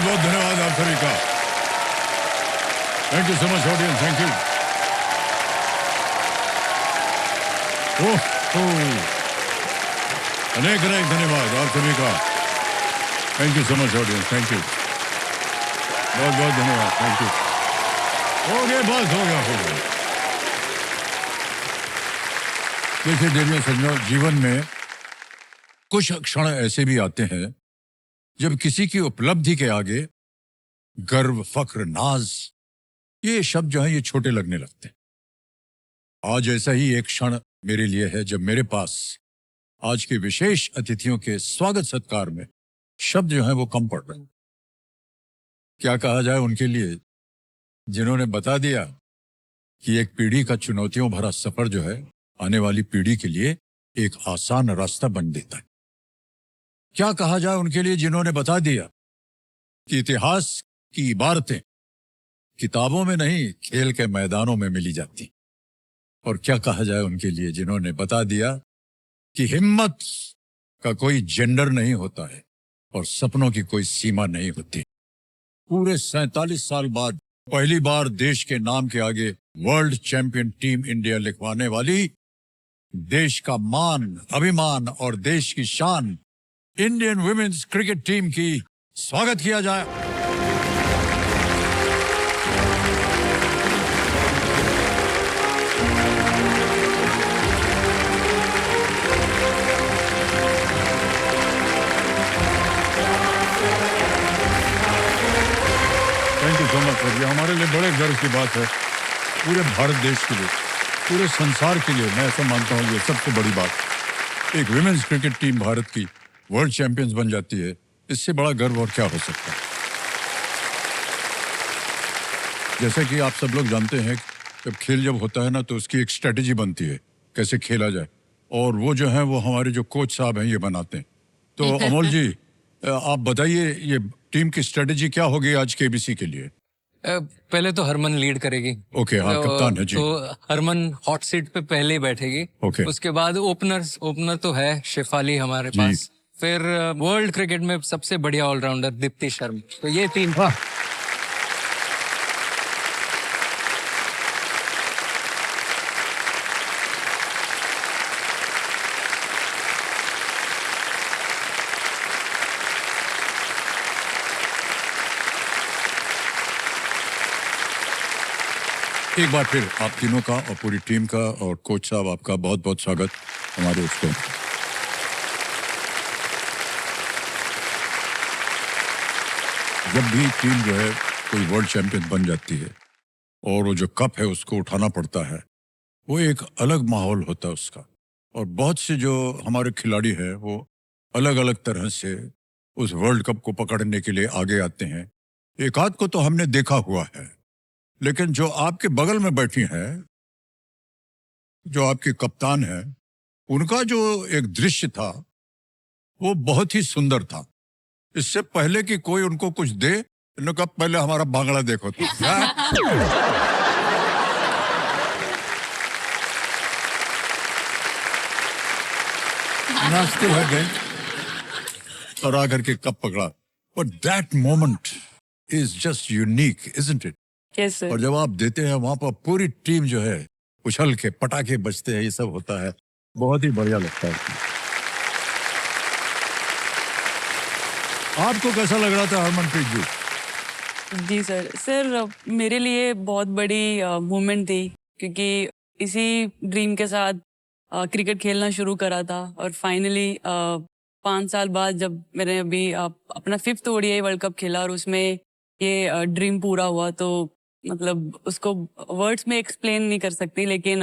बहुत धन्यवाद आप सभी का। Thank you so much audience, thank you. Oh, अनेक अनेक धन्यवाद आप सभी का। Thank you so much audience, thank you, बहुत बहुत धन्यवाद, थैंक यू। हो गया, बस हो गया, हो गया। देखिए देवियों सज्जनों, जीवन में कुछ क्षण ऐसे भी आते हैं जब किसी की उपलब्धि के आगे गर्व, फख्र, नाज, ये शब्द जो है ये छोटे लगने लगते हैं। आज ऐसा ही एक क्षण मेरे लिए है जब मेरे पास आज के विशेष अतिथियों के स्वागत सत्कार में शब्द जो है वो कम पड़ रहे हैं। क्या कहा जाए उनके लिए जिन्होंने बता दिया कि एक पीढ़ी का चुनौतियों भरा सफर जो है आने वाली पीढ़ी के लिए एक आसान रास्ता बन देता है। क्या कहा जाए उनके लिए जिन्होंने बता दिया कि इतिहास की इबारतें किताबों में नहीं खेल के मैदानों में मिली जाती। और क्या कहा जाए उनके लिए जिन्होंने बता दिया कि हिम्मत का कोई जेंडर नहीं होता है और सपनों की कोई सीमा नहीं होती। पूरे 47 साल बाद पहली बार देश के नाम के आगे वर्ल्ड चैंपियन टीम इंडिया लिखवाने वाली, देश का मान, अभिमान और देश की शान इंडियन वुमेन्स क्रिकेट टीम की स्वागत किया जाए। Thank you so much sir, ये हमारे लिए बड़े गर्व की बात है। पूरे भारत देश के लिए, पूरे संसार के लिए मैं ऐसा मानता हूँ ये सबसे बड़ी बात। एक विमेंस क्रिकेट टीम भारत की वर्ल्ड चैंपियंस बन जाती है, इससे बड़ा गर्व और क्या हो सकता है। जैसे कि आप सब लोग जानते हैं जब खेल जब होता है ना तो उसकी एक स्ट्रेटेजी बनती है कैसे खेला जाए, और वो जो है वो हमारे जो कोच साहब हैं ये बनाते हैं। तो अमोल जी आप बताइए ये टीम की स्ट्रेटेजी क्या होगी आज केबीसी के लिए। पहले तो हरमन लीड करेगी। ओके, हाँ कप्तान है जी। तो हरमन हॉट सीट पे पहले ही बैठेगी। ओके। उसके बाद ओपनर तो है शेफाली हमारे जी। पास। फिर वर्ल्ड क्रिकेट में सबसे बढ़िया ऑलराउंडर दीप्ति शर्मा। तो ये तीन। एक बार फिर आप तीनों का और पूरी टीम का और कोच साहब आपका बहुत बहुत स्वागत हमारे उसको। जब भी टीम जो है कोई वर्ल्ड चैंपियन बन जाती है और वो जो कप है उसको उठाना पड़ता है, वो एक अलग माहौल होता है उसका। और बहुत से जो हमारे खिलाड़ी हैं वो अलग अलग तरह से उस वर्ल्ड कप को पकड़ने के लिए आगे आते हैं। एक आध को तो हमने देखा हुआ है, लेकिन जो आपके बगल में बैठी हैं, जो आपके कप्तान हैं, उनका जो एक दृश्य था वो बहुत ही सुंदर था। इससे पहले कि कोई उनको कुछ दे, इन्होंने कहा पहले हमारा बांग्ला देखो तो। नाचते हुए गए और आकर के कप पकड़ा। But that moment is just unique, isn't it? Yes, sir. और जब आप देते हैं वहां पर पूरी टीम जो है उछल के पटाखे बजते हैं, ये सब होता है, बहुत ही बढ़िया लगता है। आपको कैसा लग रहा था हरमनप्रीत जी? जी सर मेरे लिए बहुत बड़ी मूवमेंट थी, क्योंकि इसी ड्रीम के साथ क्रिकेट खेलना शुरू करा था और फाइनली 5 साल बाद जब मैंने अभी अपना 5th ओडीआई वर्ल्ड कप खेला और उसमें ये ड्रीम पूरा हुआ, तो मतलब उसको वर्ड्स में एक्सप्लेन नहीं कर सकती, लेकिन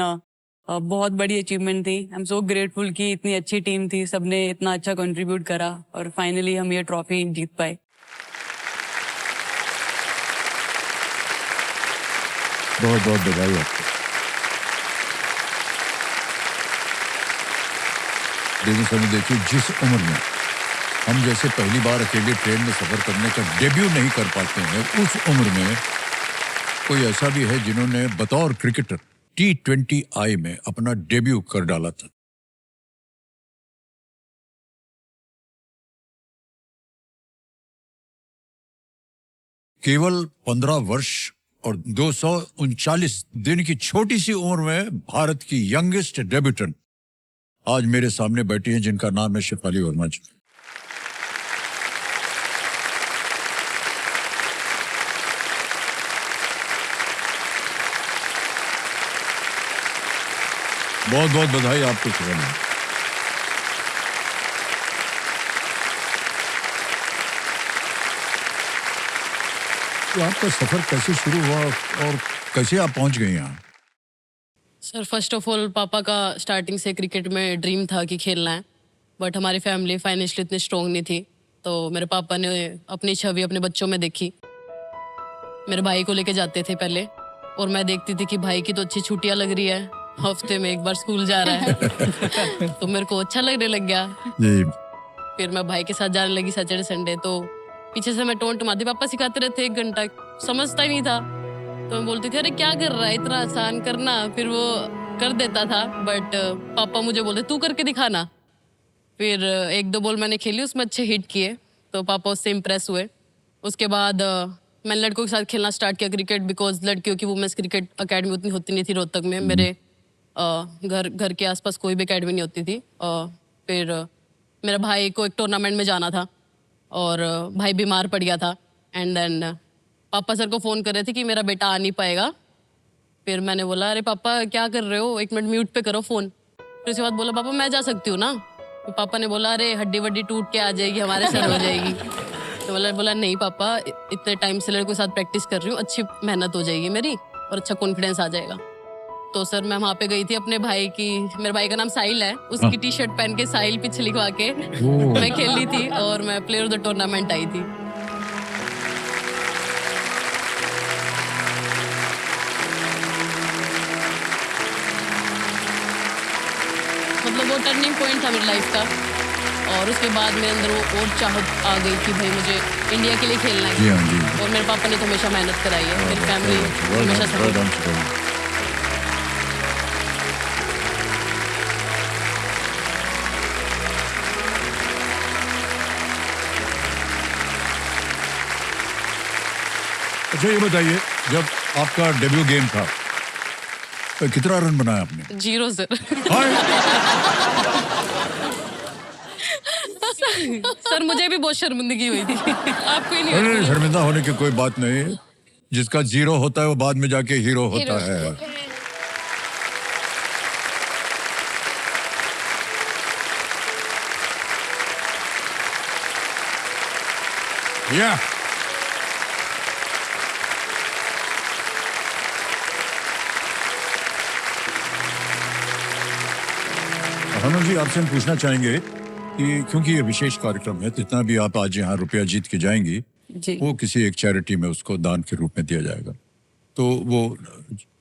बहुत बड़ी अचीवमेंट थी। आई एम सो ग्रेटफुल कि इतनी अच्छी टीम थी, सबने इतना अच्छा कंट्रीब्यूट करा और फाइनली हम ये ट्रॉफी जीत पाए। बहुत बहुत बधाई आपको। देखिए सर, देखिए जिस उम्र में हम जैसे पहली बार अकेले ट्रेन में सफर करने का डेब्यू नहीं कर पाते हैं, उस उम्र में कोई ऐसा भी है जिन्होंने बतौर क्रिकेटर T20I में अपना डेब्यू कर डाला था। केवल 15 वर्ष और 239 दिन की छोटी सी उम्र में भारत की यंगेस्ट डेब्यूटेंट आज मेरे सामने बैठी हैं, जिनका नाम है शेफाली वर्मा जी। बहुत बहुत बधाई आपको शेफाली। तो आपका सफर कैसे शुरू हुआ और कैसे आप पहुंच गए यहाँ? सर फर्स्ट ऑफ ऑल पापा का स्टार्टिंग से क्रिकेट में ड्रीम था कि खेलना है, बट हमारी फैमिली फाइनेंशियली इतनी स्ट्रॉन्ग नहीं थी, तो मेरे पापा ने अपनी छवि अपने बच्चों में देखी। मेरे भाई को लेके जाते थे पहले, और मैं देखती थी कि भाई की तो अच्छी छुट्टियां लग रही है, हफ्ते में एक बार स्कूल जा रहा है तो मेरे को अच्छा लगने लग गया। जी। फिर मैं भाई के साथ जाने लगी सैटरडे संडे, तो पीछे से मैं टोंट मारती, पापा सिखाते रहते 1 घंटा, समझता ही नहीं था, तो मैं बोलती थी अरे क्या कर रहा है, इतना आसान करना, फिर वो कर देता था, बट पापा मुझे बोलते तू करके दिखाना। फिर 1-2 बॉल मैंने खेली, उसमें अच्छे हिट किए, तो पापा उससे इम्प्रेस हुए। उसके बाद मैंने लड़कों के साथ खेलना स्टार्ट किया क्रिकेट, बिकॉज लड़कियों की वुमेन्स क्रिकेट अकेडमी उतनी होती नहीं थी रोहतक में। मेरे घर के आसपास कोई भी अकेडमी नहीं होती थी। फिर मेरा भाई को एक टूर्नामेंट में जाना था, और भाई बीमार पड़ गया था, एंड देन पापा सर को फ़ोन कर रहे थे कि मेरा बेटा आ नहीं पाएगा। फिर मैंने बोला अरे पापा क्या कर रहे हो, 1 मिनट म्यूट पे करो फ़ोन। फिर उसके बाद बोला पापा मैं जा सकती हूँ ना? तो पापा ने बोला अरे हड्डी वड्डी टूट के आ जाएगी, हमारे सर हो जाएगी। तो बोला नहीं पापा, इतने टाइम से लड़कों के साथ प्रैक्टिस कर रही हूँ, अच्छी मेहनत हो जाएगी मेरी और अच्छा कॉन्फिडेंस आ जाएगा। तो सर मैं वहाँ पे गई थी अपने भाई की, मेरे भाई का नाम साहिल है, उसकी टी शर्ट पहन के साहिल पीछे लिखवा के मैं खेली थी, और मैं प्लेयर ऑफ द टूर्नामेंट आई थी। मतलब वो टर्निंग पॉइंट था मेरी लाइफ का, और उसके बाद मेरे अंदर वो और चाहत आ गई कि भाई मुझे इंडिया के लिए खेलना जी है। हाँ, जी। और मेरे पापा ने तो हमेशा मेहनत कराई है, मेरी फैमिली हमेशा सपोर्ट। अच्छा ये बताइए, जब आपका डेब्यू गेम था तो कितना रन बनाया आपने? 0 सर। सर मुझे भी बहुत शर्मिंदगी हुई थी, आपको ही नहीं अरे हुई? शर्मिंदा होने की कोई बात नहीं, जिसका 0 होता है वो बाद में जाके हीरो होता है। या हनुमान जी, आपसे हम पूछना चाहेंगे कि क्योंकि ये विशेष कार्यक्रम है, जितना भी आप आज यहाँ रुपया जीत के जाएंगी जी। वो किसी एक चैरिटी में उसको दान के रूप में दिया जाएगा, तो वो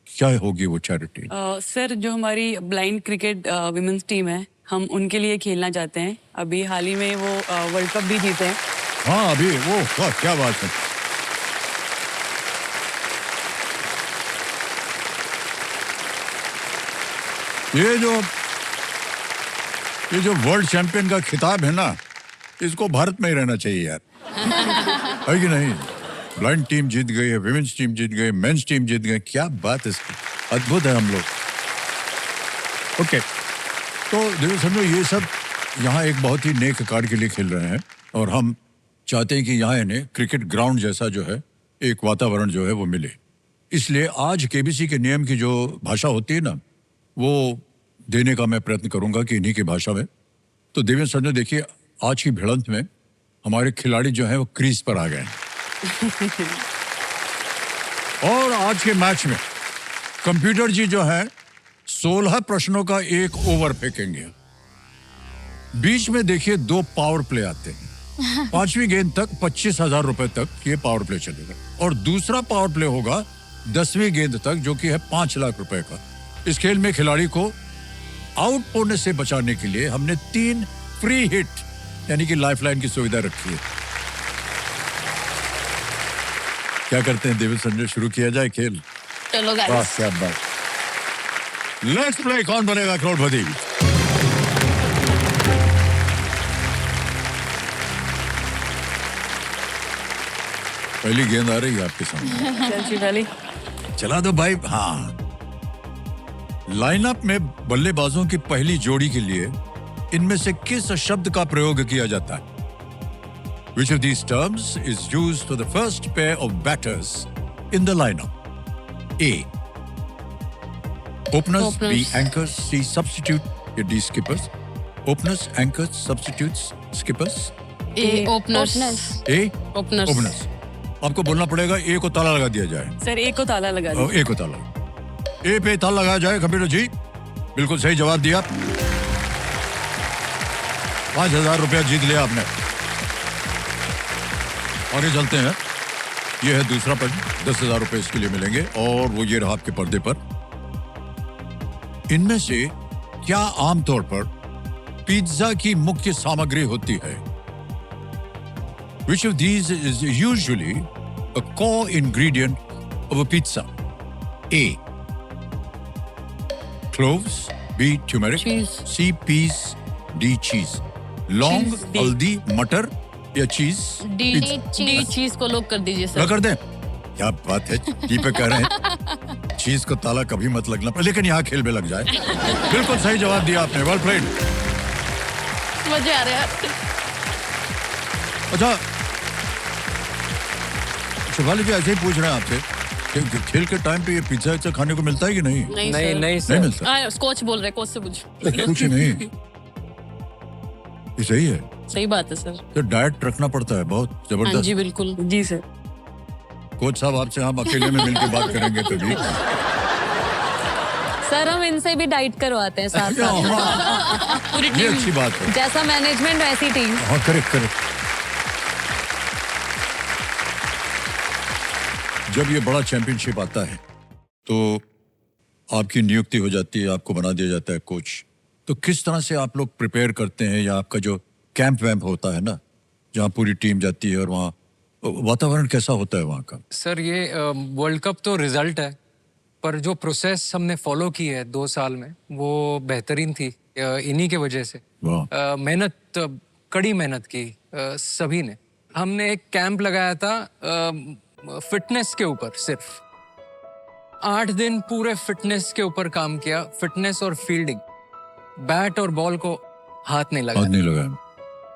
क्या होगी वो चैरिटी? सर जो हमारी ब्लाइंड क्रिकेट विमेंस टीम है, हम उनके लिए खेलना चाहते हैं। अभी हाल ही में वो वर्ल्ड कप भी जीते हैं। हाँ अभी वो वाह, क्या बात है। ये जो वर्ल्ड चैंपियन का खिताब है ना, इसको भारत में ही रहना चाहिए यार। है कि नहीं? ब्लाइंड टीम जीत गई है, विमेंस टीम जीत गई, मेंस टीम जीत गई, क्या बात है इसकी, अद्भुत है हम लोग। ओके, तो देखो समझो, ये सब यहाँ एक बहुत ही नेक कार्य के लिए खेल रहे हैं, और हम चाहते हैं कि यहाँ इन्हें क्रिकेट ग्राउंड जैसा जो है एक वातावरण जो है वो मिले। इसलिए आज केबीसी के नियम की जो भाषा होती है ना, वो देने का मैं प्रयत्न करूंगा कि इन्हीं की भाषा में। तो देवेंद्र सर ने देखिए, आज की भिड़ंत में हमारे खिलाड़ी जो हैं वो क्रीज पर आ गए हैं। और आज के मैच में कंप्यूटर जी जो है 16 प्रश्नों का एक ओवर फेंकेंगे। बीच में देखिए 2 पावर प्ले आते हैं। 5वीं गेंद तक 25,000 रुपए तक ये पावर प्ले चलेगा, और दूसरा पावर प्ले होगा 10वीं गेंद तक, जो कि है 5 लाख रुपए का। इस खेल में खिलाड़ी को आउट होने से बचाने के लिए हमने 3 फ्री हिट यानी कि लाइफलाइन की सुविधा रखी है। क्या करते हैं देवेंद्र संजय, शुरू किया जाए खेल? चलो वाह गाइस, क्या बात। लेट्स प्ले, कौन बनेगा करोड़पति? पहली गेंद आ रही है आपके सामने। चल पहले चला दो भाई। हाँ, लाइनअप में बल्लेबाजों की पहली जोड़ी के लिए इनमें से किस शब्द का प्रयोग किया जाता है? Which of these terms is used for the first pair of batters in the lineup? A. Openers, B. Openers. Anchors, C. Substitute, या D. Skippers. Openers, anchors, substitutes, skippers. A openers A. Openers Openers. आपको बोलना पड़ेगा A को ताला लगा दिया जाए। Sir एक को ताला लगा दो। A को ताला, A पे ताला लगाया जाए। कंप्यूटर जी बिल्कुल सही जवाब दिया। 5,000 रुपया जीत लिया आपने। आगे चलते हैं। यह है दूसरा प्रश्न। 10,000 रुपए इसके लिए मिलेंगे और वो ये रहा आपके पर्दे पर। इनमें से क्या आमतौर पर पिज्जा की मुख्य सामग्री होती है? Which of these is usually a core ingredient of a pizza? A. Cloves. B. Turmeric. Cheese. C. Peas. D. Cheese. Long, Cheese, D. हल्दी, मटर या चीज? डी चीज को लॉक कर दीजिए क्या सर। कर दें? क्या बात है, डी पे कह रहे हैं। चीज को ताला कभी मत लगना, लेकिन यहाँ खेल में लग जाए। बिल्कुल सही जवाब दिया आपने। Well played. मजे आ रहे हैं। अच्छा, शिवाली जी ऐसे ही पूछ रहे हैं आपसे कि खेल के टाइम पे ये पिज्जा विज्जा खाने को मिलता है कि नहीं? नहीं नहीं सर। नहीं नहीं सर, मिलता। स्कॉच बोल रहे, कोच से पूछ। कुछ नहीं, ये सही है। सही बात है सर। तो डाइट रखना पड़ता है बहुत हाँ जबरदस्त। जी बिल्कुल। जी सर। कोच साहब आपसे हम अकेले में मिलकर बात करेंगे कभी। सर हम इनसे भी डाइट करवाते हैं साथ साथ। ये अच्छी बात है। जैसा मैनेजमेंट वैसी टीम। हाँ, करेक्ट करेक्ट। जब ये बड़ा चैंपियनशिप आता है तो आपकी नियुक्ति हो जाती है, आपको बना दिया जाता है कोच। तो किस तरह से आप लोग प्रिपेयर करते हैं, या आपका जो कैंप वैम्प होता है ना, जहाँ पूरी टीम जाती है, और वहाँ वातावरण कैसा होता है वहाँ का? सर ये वर्ल्ड कप तो रिजल्ट है, पर जो प्रोसेस हमने फॉलो की है 2 साल में वो बेहतरीन थी। इन्हीं के वजह से वाह। मेहनत, कड़ी मेहनत की सभी ने। हमने एक कैंप लगाया था फिटनेस के ऊपर। सिर्फ 8 दिन पूरे फिटनेस के ऊपर काम किया। फिटनेस और फील्डिंग, बैट और बॉल को हाथ नहीं लगा। हाथ नहीं लगा।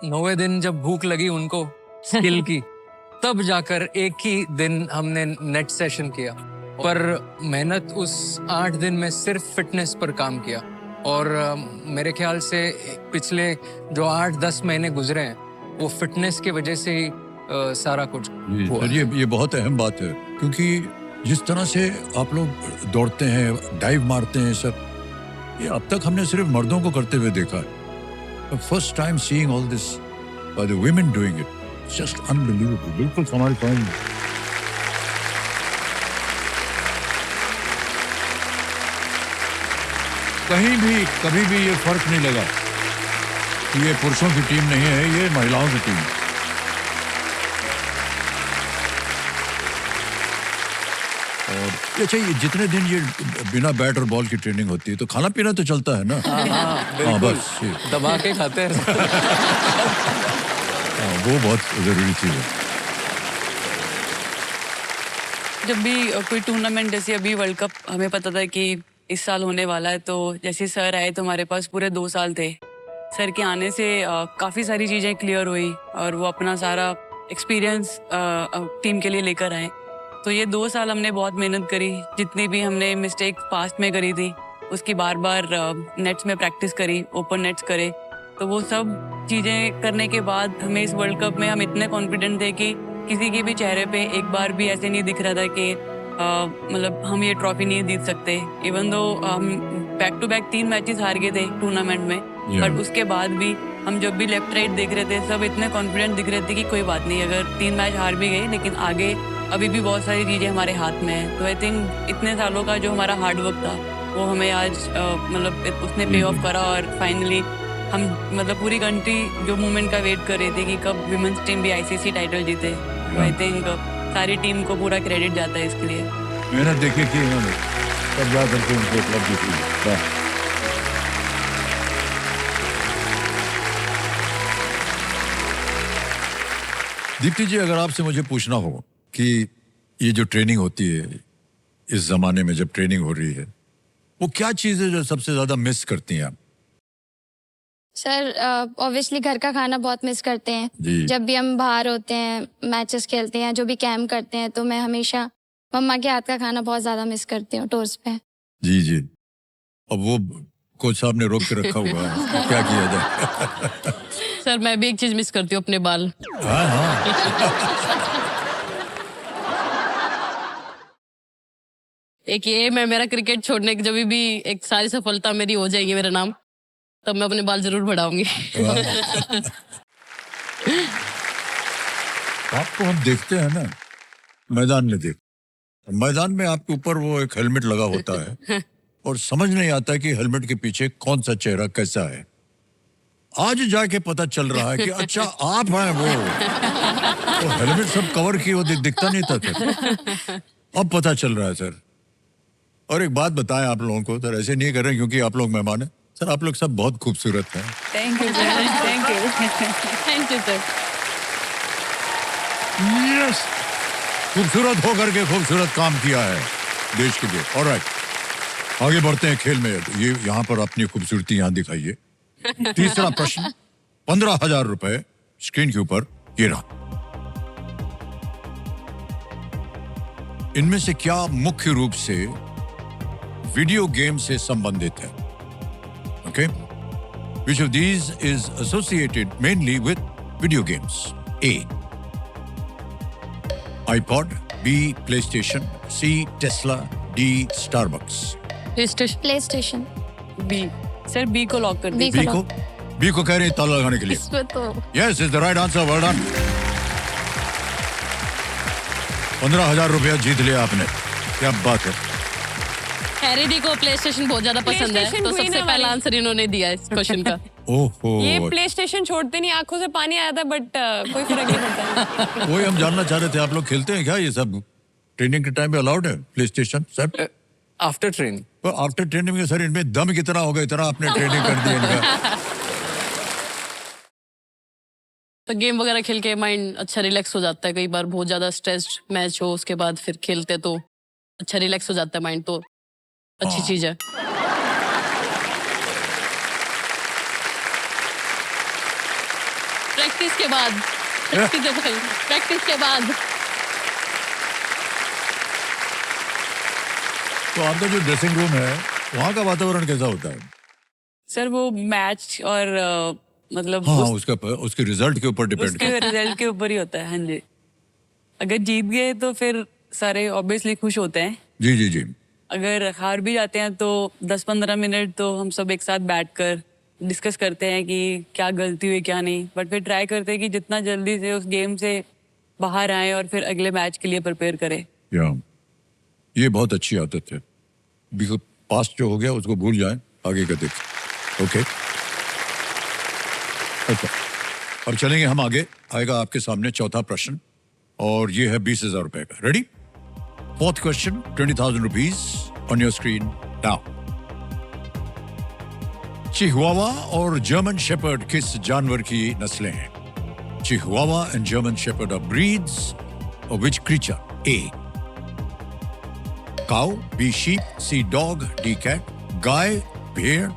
9वें दिन जब भूख लगी उनको स्किल की, तब जाकर एक ही दिन हमने नेट सेशन किया। पर मेहनत उस 8 दिन में सिर्फ फिटनेस पर काम किया। और मेरे ख्याल से पिछले जो 8-10 महीने गुजरे हैं वो फिटनेस की वजह से ही सारा कुछ हुआ। सर ये बहुत अहम बात है, क्योंकि जिस तरह से आप लोग दौड़ते हैं, डाइव मारते हैं सर, ये अब तक हमने सिर्फ मर्दों को करते हुए देखा है। First time seeing all this by the women doing it, just unbelievable. बिल्कुल हमारे पॉइंट। कहीं भी कभी भी ये फर्क नहीं लगा कि ये पुरुषों की टीम नहीं है, ये महिलाओं की टीम है। और अच्छा, ये जितने दिन ये बिना बैट और बॉल की ट्रेनिंग होती है तो खाना पीना तो चलता है ना? हाँ, बिल्कुल बस ये। दबा के खाते हैं। वो बहुत जरूरी चीज है। जब भी कोई टूर्नामेंट, जैसे अभी वर्ल्ड कप हमें पता था कि इस साल होने वाला है, तो जैसे सर आए तो हमारे पास पूरे 2 साल थे। सर के आने से काफ़ी सारी चीज़ें क्लियर हुई और वो अपना सारा एक्सपीरियंस टीम के लिए लेकर आए। तो ये 2 साल हमने बहुत मेहनत करी। जितनी भी हमने मिस्टेक पास्ट में करी थी उसकी बार बार नेट्स में प्रैक्टिस करी, ओपन नेट्स करे। तो वो सब चीज़ें करने के बाद हमें इस वर्ल्ड कप में हम इतने कॉन्फिडेंट थे कि किसी के भी चेहरे पे एक बार भी ऐसे नहीं दिख रहा था कि मतलब हम ये ट्रॉफी नहीं जीत सकते। इवन दो हम बैक टू बैक 3 मैचेस हार गए थे टूर्नामेंट में, बट उसके बाद भी हम जब भी लेफ्ट राइट देख रहे थे सब इतने कॉन्फिडेंट दिख रहे थे कि कोई बात नहीं, अगर 3 मैच हार भी गए लेकिन आगे अभी भी बहुत सारी चीज़ें हमारे हाथ में हैं। तो आई थिंक इतने सालों का जो हमारा हार्डवर्क था वो हमें आज मतलब उसने पे ऑफ करा और फाइनली हम मतलब पूरी कंट्री जो मूवमेंट का वेट कर रही थी कि कब विमेंस टीम भी ICC टाइटल जीते। तो आई थिंक सारी टीम को पूरा क्रेडिट जाता है इसके लिए। मेहनत देखी थी इन्होंने, तब जा करके उनको उपलब्धि थी। दीप्ति जी, अगर आपसे मुझे पूछना हो कि ये जो ट्रेनिंग होती है इस जमाने में, जब ट्रेनिंग हो रही है, वो क्या चीज़ है जो सबसे ज्यादा मिस करती हैं आप? सर ऑब्वियसली घर का खाना बहुत मिस करते हैं। जी। जब भी हम बाहर होते हैं, मैचेस खेलते हैं, जो भी कैंप करते हैं, तो मैं हमेशा मम्मा के हाथ का खाना बहुत ज़्यादा मिस करती हूँ टूर्स पे। जी जी। अब वो कोच साहब ने रोक के रखा हुआ है, क्या किया जाए? सर मैं भी एक चीज मिस करती हूँ, अपने बाल। हाँ हाँ। एक ये मैं मेरा क्रिकेट छोड़ने की जब भी एक सारी सफलता मेरी हो जाएगी मेरा नाम, तब मैं अपने बाल जरूर बढ़ाऊंगी। आपको हम देखते हैं ना मैदान में, मैदान में आपके ऊपर वो एक हेलमेट लगा होता है और समझ नहीं आता कि हेलमेट के पीछे कौन सा चेहरा कैसा है। आज जाके पता चल रहा है कि अच्छा आप हैं वो हेलमेट सब कवर किए, वो दिखता नहीं था सर, अब पता चल रहा है सर। और एक बात बताएं आप लोगों को, सर ऐसे नहीं कर रहे हैं क्योंकि आप लोग मेहमान हैं, सर आप लोग सब बहुत खूबसूरत हैं। Thank you sir, thank you. Thank you sir. Yes, खूबसूरत होकर के खूबसूरत काम किया है देश के लिए। ऑलराइट, आगे बढ़ते हैं खेल में। ये यहाँ पर अपनी खूबसूरती यहाँ दिखाइए। तीसरा प्रश्न, 15,000 रुपए स्क्रीन के ऊपर ये रहा। इनमें से क्या मुख्य रूप से वीडियो गेम से संबंधित है? Okay, which of these is associated mainly with video games? A, iPod, B, PlayStation, C, Tesla, D, Starbucks. PlayStation. B. Sir B को लॉक कर बी दीजिए। B को कह रहे हैं ताला लगाने के लिए। इसमें तो Yes, is the right answer. Well done. 15,000 रुपया जीत लिया आपने, क्या बात है। हैरी डी को प्ले स्टेशन बहुत ज्यादा पसंद है, PlayStation तो कोई सबसे ना पहला वाली। आंसर इन्होंने दिया है इस क्वेश्चन का। ओहो, ये प्ले स्टेशन छोड़ते नहीं, आंखों से पानी आया था, बट कोई फर्क नहीं पड़ता। वही हम जानना चाह रहे थे, आप लोग खेलते हैं क्या ये सब? ट्रेनिंग के टाइम पे अलाउड है प्ले स्टेशन सब? After training. तो आफ्टर ट्रेनिंग में सर इनमें दम कितना होगा, इतना आपने ट्रेनिंग कर दिया इनका। तो गेम वगैरह खेल के माइंड अच्छा रिलैक्स हो जाता है। कई बार बहुत ज्यादा स्ट्रेस्ड मैच हो, उसके बाद फिर खेलते तो अच्छा रिलैक्स हो जाता है माइंड, तो अच्छी चीज है। प्रैक्टिस के बाद प्रैक्टिस के बाद तो आपका जो ड्रेसिंग रूम है वहाँ का वातावरण कैसा होता है? सर वो मैच और मतलब हाँ, उसके रिजल्ट के ऊपर डिपेंड उसके रिजल्ट के ऊपर ही होता है। हाँ जी, अगर जीत गए तो फिर सारे ऑब्वियसली खुश होते हैं। जी जी जी। अगर हार भी जाते हैं तो 10-15 मिनट तो हम सब एक साथ बैठकर डिस्कस करते हैं कि क्या गलती हुई क्या नहीं, बट फिर ट्राई करते हैं कि जितना जल्दी से उस गेम से बाहर आए और फिर अगले मैच के लिए प्रिपेयर करें। या ये बहुत अच्छी आदत है, बिकॉज पास्ट जो हो गया उसको भूल जाएं, आगे का देखें। ओके, अच्छा, और चलेंगे हम आगे। आएगा आपके सामने चौथा प्रश्न और ये है 20,000 रुपए का। Ready? Fourth question, 20,000 rupees on your screen now. Chihuahua और जर्मन शेपर्ड किस जानवर की नस्लें हैं? Chihuahua and German shepherd are breeds of which creature? A, cow, B, sheep, C, dog, D, cat. गाय, भेड़,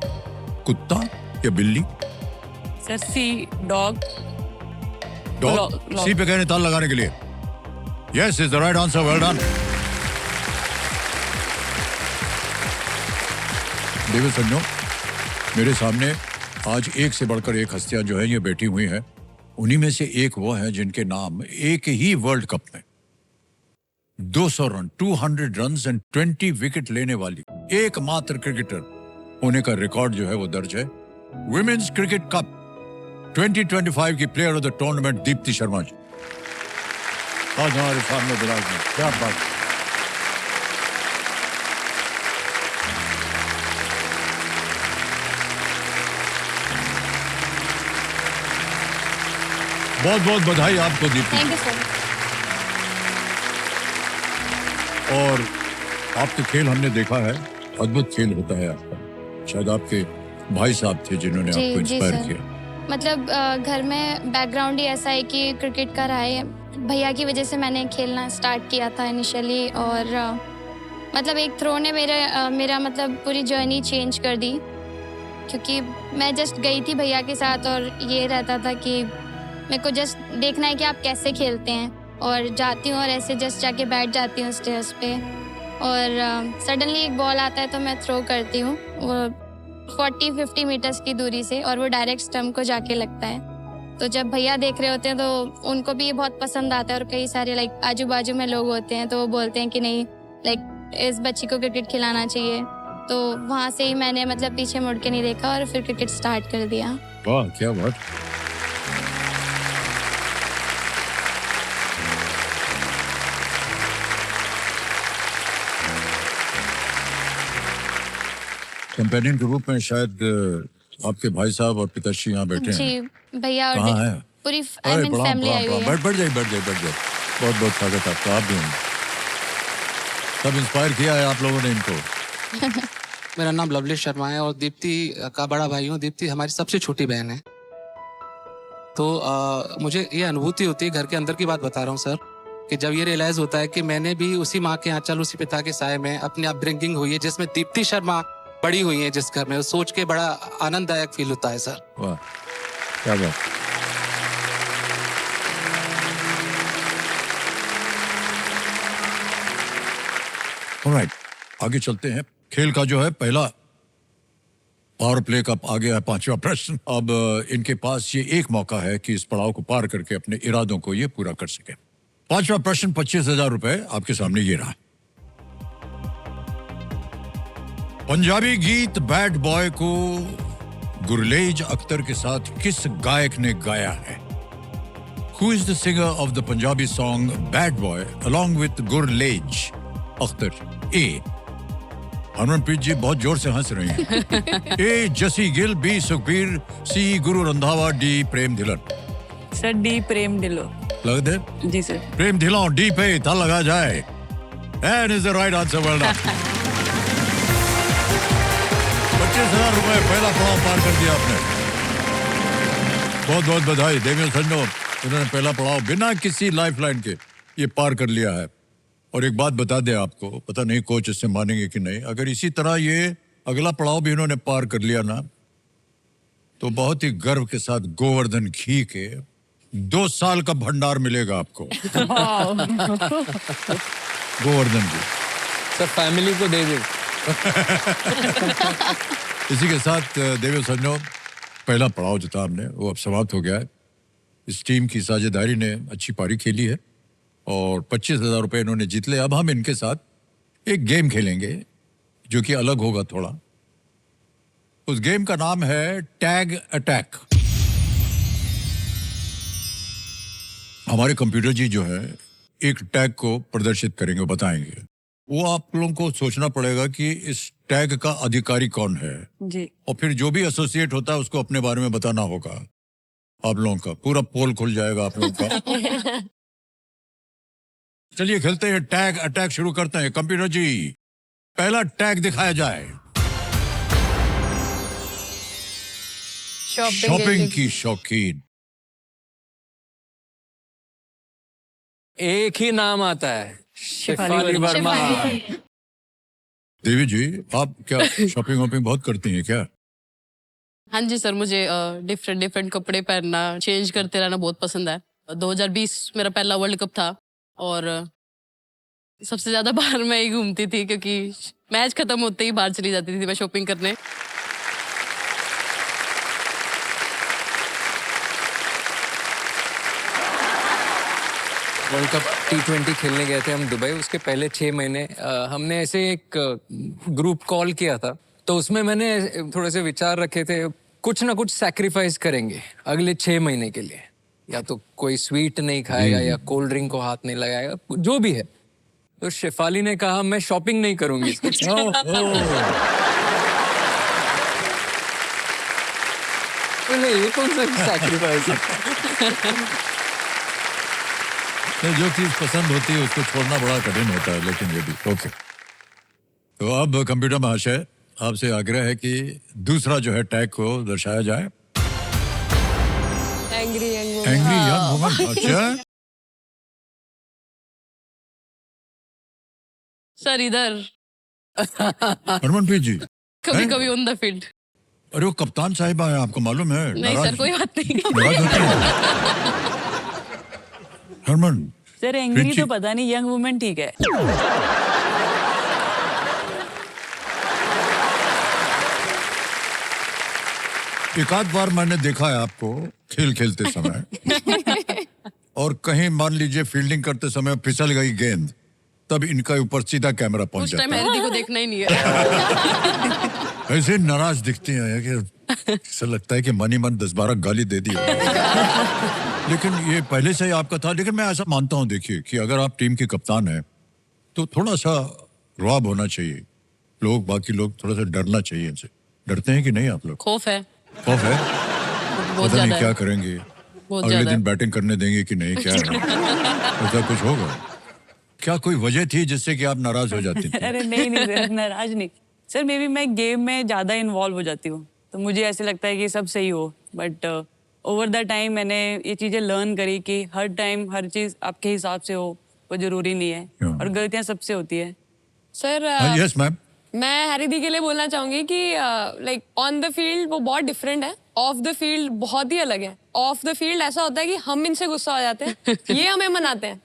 कुत्ता या बिल्ली? Sir C, dog. Dog. Lock. C पे कहने ताल लगाने के लिए। Yes is the right answer, well done. देवी सज्जनों, मेरे सामने आज एक से बढ़कर एक हस्तियां जो है ये बैठी हुई हैं। उन्हीं में से एक वो है जिनके नाम एक ही वर्ल्ड कप में 200 रन, 200 रन एंड 20 विकेट लेने वाली एकमात्र क्रिकेटर होने का रिकॉर्ड जो है वो दर्ज है। विमेन्स क्रिकेट कप 2025 की player of the tournament Deepti Sharma ji आज हमारे सामने विराजमान। क्या बात। बहुत बहुत बधाई आपको दीप्ति। Thank you sir. और आपके खेल हमने देखा है, अद्भुत खेल होता है आपका। शायद आपके भाई साहब थे जिन्होंने जी, आपको जी इंस्पायर सर। किया। मतलब घर में बैकग्राउंड ही ऐसा है कि क्रिकेट का रहा है। भैया की वजह से मैंने खेलना स्टार्ट किया था इनिशियली, और मतलब एक थ्रो ने मेरा मतलब पूरी जर्नी चेंज कर दी, क्योंकि मैं जस्ट गई थी भैया के साथ और ये रहता था कि मेरे को जस्ट देखना है कि आप कैसे खेलते हैं, और जाती हूँ और ऐसे जस्ट जाके बैठ जाती हूँ स्टेयर्स पे, और सडनली एक बॉल आता है तो मैं थ्रो करती हूँ वो 40-50 मीटर्स की दूरी से, और वो डायरेक्ट स्टंप को जाके लगता है। तो जब भैया देख रहे होते हैं तो उनको भी ये बहुत पसंद आता है, और कई सारे लाइक आजू बाजू में लोग होते हैं तो वो बोलते हैं कि नहीं लाइक इस बच्ची को क्रिकेट खिलाना चाहिए। तो वहाँ से ही मैंने मतलब पीछे मुड़ के नहीं देखा और फिर क्रिकेट स्टार्ट कर दिया। वाह क्या बात। कंपेनियन के रूप में शायद आपके भाई साहब और पिताश्री यहाँ बैठे हैं। जी भैया और कहाँ है? पूरी अरे प्रणाम फैमिली आई प्रणाम हुई प्रणाम। है। बैठ जाइए। बहुत बहुत स्वागत है आपका। आप भी हैं। सब इंस्पायर किया है आप लोगों ने इनको। मेरा नाम लवली शर्मा है और दीप्ति का बड़ा भाई हूँ। दीप्ति हमारी सबसे छोटी बहन है। तो मुझे ये अनुभूति होती है, घर के अंदर की बात बता रहा हूँ सर, कि जब ये रियलाइज होता है कि मैंने भी उसी माँ के आंचल उसी पिता के साए में अपनी अपब्रिंगिंग हुई है जिसमें दीप्ति शर्मा बड़ी हुई है जिस घर में, सोच के बड़ा आनंददायक फील होता है सर। वाह क्या बात। ऑलराइट, आगे चलते हैं। खेल का जो है पहला पावर प्ले का आ गया है 5वां प्रश्न। अब इनके पास ये एक मौका है कि इस पड़ाव को पार करके अपने इरादों को ये पूरा कर सके। 5वां प्रश्न 25,000 रुपए आपके सामने ये रहा। पंजाबी गीत बैड बॉय को गुरलेज अख्तर के साथ किस गायक ने गाया है? Who is the singer of the Punjabi song Bad Boy along with Gurlej Akhtar? A. Harmanpreet जी बहुत जोर से हंस रही हैं। ए. जसी गिल, बी. सुखबीर, सी. गुरु रंधावा, डी. प्रेम धिलन। सर डी प्रेम ढिल्लो। लग दे जी सर। प्रेम धिलन डी पे था लगा जाए। And is the right answer. Well done. 25,000 रुपए पहला पड़ाव पार कर दिया आपने। बहुत बहुत बधाई डेमियन संडो। उन्होंने पहला पड़ाव बिना किसी लाइफलाइन के ये पार कर लिया है। और एक बात बता दें आपको, पता नहीं कोच इससे मानेंगे कि नहीं, अगर इसी तरह ये अगला पड़ाव भी इन्होंने पार कर लिया ना तो बहुत ही गर्व के साथ गोवर्धन घी के 2 साल का भंडार मिलेगा आपको। गोवर्धन घी सर फैमिली को दे दे। इसी के साथ देवेश संजो पहला पड़ाव जो था हमने वो अब समाप्त हो गया है। इस टीम की साझेदारी ने अच्छी पारी खेली है और 25,000 रुपए इन्होंने जीत ले। अब हम इनके साथ एक गेम खेलेंगे जो कि अलग होगा थोड़ा। उस गेम का नाम है टैग अटैक। हमारे कंप्यूटर जी जो है एक टैग को प्रदर्शित करेंगे, बताएंगे। वो आप लोगों को सोचना पड़ेगा कि इस टैग का अधिकारी कौन है जी। और फिर जो भी एसोसिएट होता है उसको अपने बारे में बताना होगा। आप लोगों का पूरा पोल खुल जाएगा आप लोगों का। चलिए खेलते हैं, टैग अटैक शुरू करते हैं। कंप्यूटर जी पहला टैग दिखाया जाए। शॉपिंग की शौकीन। एक ही नाम आता है, शेफाली शेफाली वर्मा। देवी जी आप क्या शॉपिंग वॉपिंग बहुत करती हैं क्या? हाँ जी सर, मुझे डिफरेंट डिफरेंट कपड़े पहनना, चेंज करते रहना बहुत पसंद है। 2020 मेरा पहला वर्ल्ड कप था और सबसे ज्यादा बाहर मैं ही घूमती थी, क्योंकि मैच खत्म होते ही बाहर चली जाती थी मैं शॉपिंग करने। वर्ल्ड कप T20 खेलने गए थे हम दुबई। उसके पहले 6 महीने हमने ऐसे एक ग्रुप कॉल किया था, तो उसमें मैंने थोड़े से विचार रखे थे, कुछ ना कुछ सैक्रिफाइस करेंगे अगले 6 महीने के लिए। या तो कोई स्वीट नहीं खाएगा या कोल्ड ड्रिंक को हाथ नहीं लगाएगा, जो भी है। तो शेफाली ने कहा मैं शॉपिंग नहीं करूंगी इसके बोले, ये कौन सा सैक्रिफाइस है? जो चीज पसंद होती है उसको छोड़ना बड़ा कठिन होता है, लेकिन ये भी ओके। तो अब कंप्यूटर महाशय आपसे आग्रह है कि दूसरा जो है टैग को दर्शाया जाए। Angry angry young woman. अच्छा सर इधर हरमनप्रीत जी, कभी हैं? कभी ऑन द फील्ड। अरे वो कप्तान साहिबा है, आपको मालूम है? नहीं सर कोई बात नहीं। नाराज होती हैं? हरमन, सर एंग्री रिची- तो पता नहीं, यंग वुमेन ठीक है। एक आध बार मैंने देखा है आपको खेल खेलते समय और कहीं मान लीजिए फील्डिंग करते समय फिसल गई गेंद, तब इनका ऊपर सीधा कैमरा पहुंच उस टाइम जाता है। हेल्दी को देखना ही नहीं है। ऐसे नाराज दिखती हैं कि ऐसा लगता है कि मन ही मन 10-12 गाली दे दी हो। लेकिन ये पहले से ही आपका था। लेकिन मैं ऐसा मानता हूं, देखिए कि अगर आप टीम के कप्तान हैं तो थोड़ा सा रुआब होना चाहिए। लोग, बाकी लोग थोड़ा सा डरना चाहिए इनसे। डरते हैं कि नहीं आप लोग? खौफ है खौफ है? बहुत पता नहीं ज्यादा क्या है। करेंगे, बहुत अगले ज्यादा दिन बैटिंग करने देंगे कि नहीं, क्या है? ऐसा कुछ होगा? क्या कोई वजह थी जिससे कि आप नाराज हो जाती थी? अरे नहीं नहीं सर, नाराज नहीं सर। मे बी मैं गेम में ज्यादा इन्वॉल्व हो जाती हूँ, तो मुझे ऐसे लगता है कि सब सही हो। बट ओवर द टाइम मैंने ये चीजें लर्न करी कि हर टाइम हर चीज आपके हिसाब से हो वो जरूरी नहीं है, हाँ। और गलतियां सबसे होती है। Sir yes ma'am. मैं हैरिदी के लिए बोलना चाहूंगी कि लाइक ऑन द फील्ड वो बहुत डिफरेंट है, ऑफ द फील्ड बहुत ही अलग है। ऑफ द फील्ड ऐसा होता है कि हम इनसे गुस्सा हो जाते हैं, ये हमें मनाते हैं।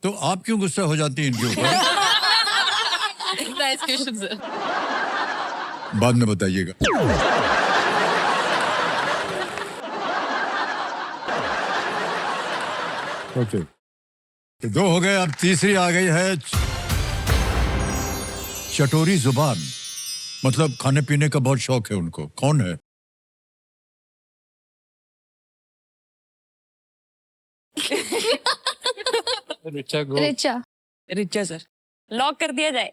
तो आप क्यों गुस्सा हो जाती हैं इनके ऊपर? Nice question sir. बाद में बताइएगा। ओके, तो 2 हो गए, अब तीसरी आ गई है चटोरी जुबान। मतलब खाने पीने का बहुत शौक है उनको। कौन है? रिचा गो। रिचा। रिचा सर। लॉक कर दिया जाए।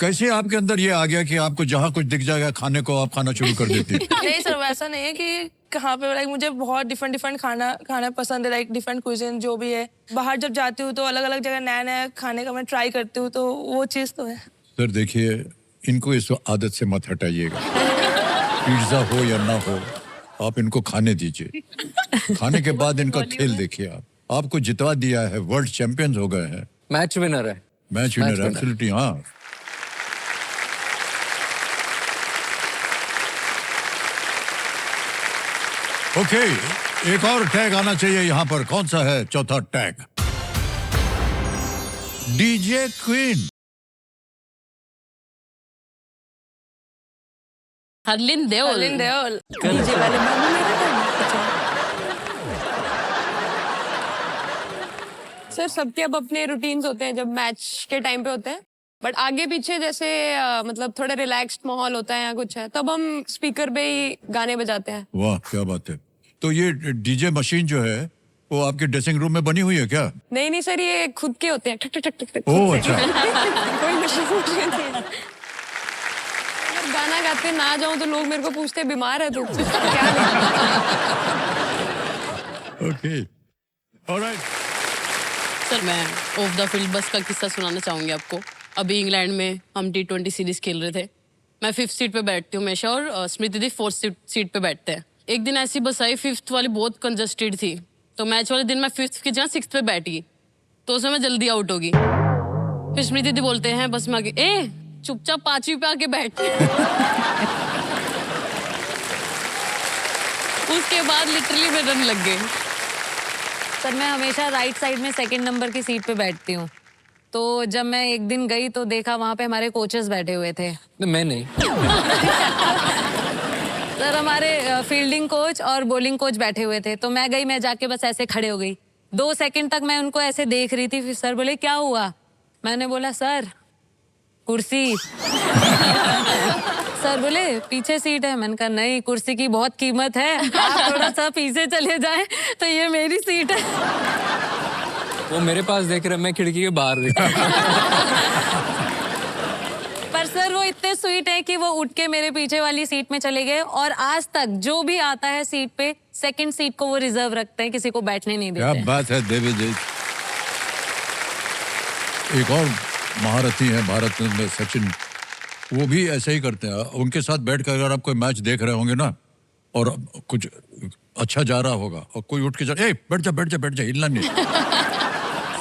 कैसे आपके अंदर ये आ गया कि आपको जहाँ कुछ दिख जाएगा खाने को आप खाना शुरू कर देती? नहीं सर, वैसा नहीं है कि कहाँ पे, लाइक मुझे बहुत डिफरेंट खाना पसंद है, लाइक डिफरेंट क्विज़िन जो भी है। बाहर जब जाती हूँ तो अलग अलग जगह नया नया खाने का मैं ट्राई करती हूँ, तो वो चीज़ तो है। सर देखिए, इनको इस आदत से मत हटाइएगा। पिज्जा हो या ना हो, आप इनको खाने दीजिए। खाने के बाद इनका खेल देखिए। आप आपको जितवा दिया है, वर्ल्ड चैंपियंस हो गए हैं, मैच विनर है। Match winner, absolutely. हाँ, ओके, एक और टैग आना चाहिए यहाँ पर। कौन सा है चौथा tag? DJ queen. Harleen Deol. Harleen Deol. DJ वाले बाबू मेरा था। सर सबके अब अपने रूटीन्स होते हैं जब मैच के टाइम पे होते हैं, बट आगे पीछे जैसे मतलब थोड़ा रिलैक्स्ड माहौल होता है या कुछ है, तब हम स्पीकर पे ही गाने बजाते हैं। वाह, क्या बात है। तो ये डीजे मशीन जो है वो आपके ड्रेसिंग रूम में बनी हुई है क्या? नहीं नहीं सर, ये खुद के होते हैं, ठक ठक ठक ठक। ओह अच्छा। कोई मशीन नहीं है। अगर गाना गाते ना जाऊं तो लोग मेरे को पूछते बीमार है तू क्या ओके, ऑलराइट। सर मैं ऑफ द फील्ड बस का किस्सा सुनाना चाहूंगी आपको। अभी इंग्लैंड में हम T20 सीरीज खेल रहे थे। मैं 5th सीट पे बैठती हूँ हमेशा और स्मृति दी 4th सीट पे बैठते हैं। एक दिन ऐसी बस आई 5th वाली बहुत कंजस्टेड थी, तो मैच वाले दिन मैं 5th की जगह 6th पे बैठ गई, तो उसमें मैं जल्दी आउट होगी। फिर स्मृति दी बोलते हैं बस में आके, ए चुपचाप 5वीं पे आके बैठ। उसके बाद लिटरली मेरे रन लग गए। सर मैं हमेशा राइट साइड में 2nd नंबर की सीट पे बैठती हूँ। तो जब मैं एक दिन गई तो देखा वहाँ पे हमारे कोचेस बैठे हुए थे। मैं नहीं। सर हमारे फील्डिंग कोच और बॉलिंग कोच बैठे हुए थे, तो मैं गई, मैं जाके बस ऐसे खड़े हो गई। 2 सेकंड तक मैं उनको ऐसे देख रही थी। फिर सर बोले क्या हुआ? मैंने बोला सर कुर्सी। सर बोले पीछे सीट है। मैंने कहा नहीं, कुर्सी की बहुत कीमत है, आप थोड़ा सा पीछे चले जाएं तो ये मेरी सीट है। वो मेरे पास देख रहे, मैं खिड़की के बाहर देख रहा। पर सर वो इतने स्वीट है कि वो उठ के मेरे पीछे वाली सीट में चले गए, और आज तक जो भी आता है सीट पे 2nd सीट को वो रिजर्व रखते हैं, किसी को बैठने नहीं देते क्या हैं। बात है देवी जी। एक और महारथी है भारत में, सचिन। वो भी ऐसे ही करते हैं। उनके साथ बैठ कर अगर आप कोई मैच देख रहे होंगे ना, और कुछ अच्छा जा रहा होगा और कोई उठ के जा, ए बैठ जा बैठ जा बैठ जा, हिलना नहीं।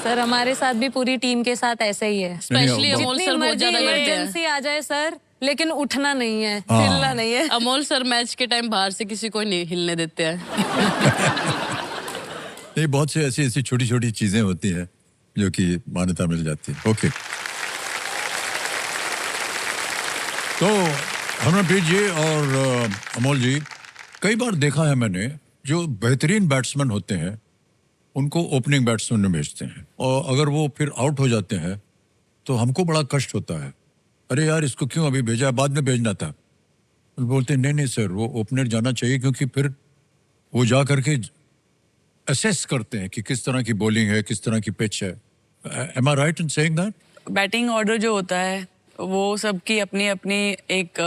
सर हमारे साथ भी पूरी टीम के साथ ऐसे ही है। स्पेशली अमोल जितनी सर बहुत मर्जी ज्यादा करते हैं। इमरजेंसी आ जाए सर, लेकिन उठना नहीं है, हाँ। हिलना नहीं है। अमोल सर मैच के टाइम बाहर से किसी को नहीं हिलने देते हैं। नहीं, बहुत से ऐसी ऐसी छोटी छोटी चीजें होती हैं जो कि मान्यता मिल जाती है। ओके, तो हरमनप्रीत जी और अमोल जी, कई बार देखा है मैंने, जो बेहतरीन बैट्समैन होते हैं उनको ओपनिंग बैट्समैन में भेजते हैं, और अगर वो फिर आउट हो जाते हैं तो हमको बड़ा कष्ट होता है, अरे यार इसको क्यों अभी भेजा, बाद में भेजना था। बोलते हैं नहीं नहीं सर, वो ओपनर जाना चाहिए, क्योंकि फिर वो जा करके असेस करते हैं कि किस तरह की बॉलिंग है, किस तरह की पिच है। Am I right in saying that? Batting order जो होता है वो सबकी अपनी अपनी एक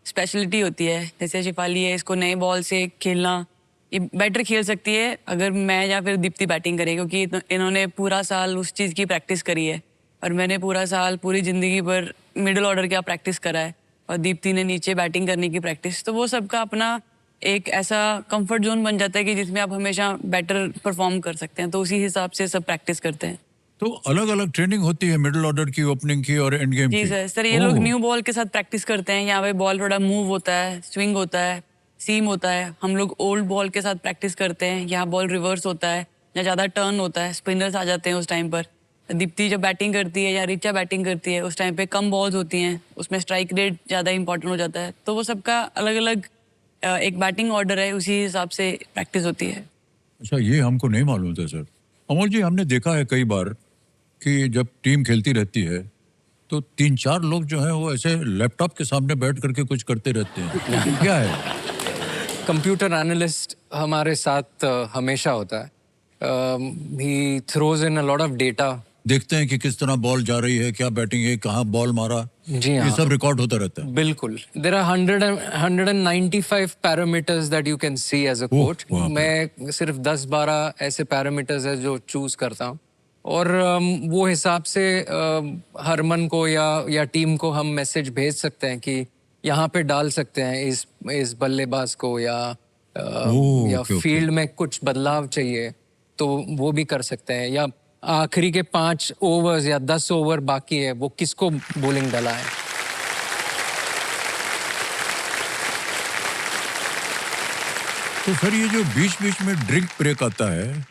स्पेशलिटी होती है। जैसे शिफाली है, इसको नए बॉल से खेलना ये बेटर खेल सकती है अगर मैं या फिर दीप्ति बैटिंग करें, क्योंकि इन्होंने पूरा साल उस चीज़ की प्रैक्टिस करी है और मैंने पूरा साल पूरी ज़िंदगी भर मिडिल ऑर्डर का प्रैक्टिस करा है और दीप्ति ने नीचे बैटिंग करने की प्रैक्टिस। तो वो सबका अपना एक ऐसा कंफर्ट जोन बन जाता है कि जिसमें आप हमेशा बेटर परफॉर्म कर सकते हैं, तो उसी हिसाब से सब प्रैक्टिस करते हैं। तो अलग अलग ट्रेनिंग होती है मिडिल ऑर्डर की, ओपनिंग की और एंड गेम की? जी सर, ये लोग न्यू बॉल के साथ प्रैक्टिस करते हैं। यहाँ पे बॉल थोड़ा मूव होता है, स्विंग होता है, सीम होता है। हम लोग ओल्ड बॉल के साथ प्रैक्टिस करते हैं, यहाँ बॉल रिवर्स होता है या ज़्यादा टर्न होता है, स्पिनर्स आ जाते हैं उस टाइम पर। दीप्ति जब बैटिंग करती है या रिचा बैटिंग करती है उस टाइम पे कम बॉल्स होती हैं, उसमें स्ट्राइक रेट ज़्यादा इंपॉर्टेंट हो जाता है। तो वो सबका अलग अलग एक बैटिंग ऑर्डर है, उसी हिसाब से प्रैक्टिस होती है। अच्छा, ये हमको नहीं मालूम था सर। अमोल जी, हमने देखा है कई बार कि जब टीम खेलती रहती है तो 3-4 लोग जो हैं वो ऐसे लैपटॉप के सामने बैठ करके कुछ करते रहते हैं, क्या है? कंप्यूटर एनालिस्ट हमारे साथ हमेशा होता है। He throws in a lot of data. देखते हैं कि किस तरह बॉल जा रही है, क्या बैटिंग है, कहाँ बॉल मारा, जी ये हाँ, सब रिकॉर्ड होता रहता है। बिल्कुल। There are 195 parameters that you can see as a coach. मैं सिर्फ 10-12 ऐसे पैरामीटर्स है जो चूज करता हूँ, और वो हिसाब से हरमन को या टीम को हम मैसेज भेज सकते हैं कि यहाँ पे डाल सकते हैं इस बल्लेबाज को, या ओके, फील्ड में कुछ बदलाव चाहिए तो वो भी कर सकते हैं, या आखिरी के 5 ओवर्स या 10 ओवर बाकी है वो किसको बॉलिंग डाला है। तो सर, ये जो बीच बीच में ड्रिंक ब्रेक आता है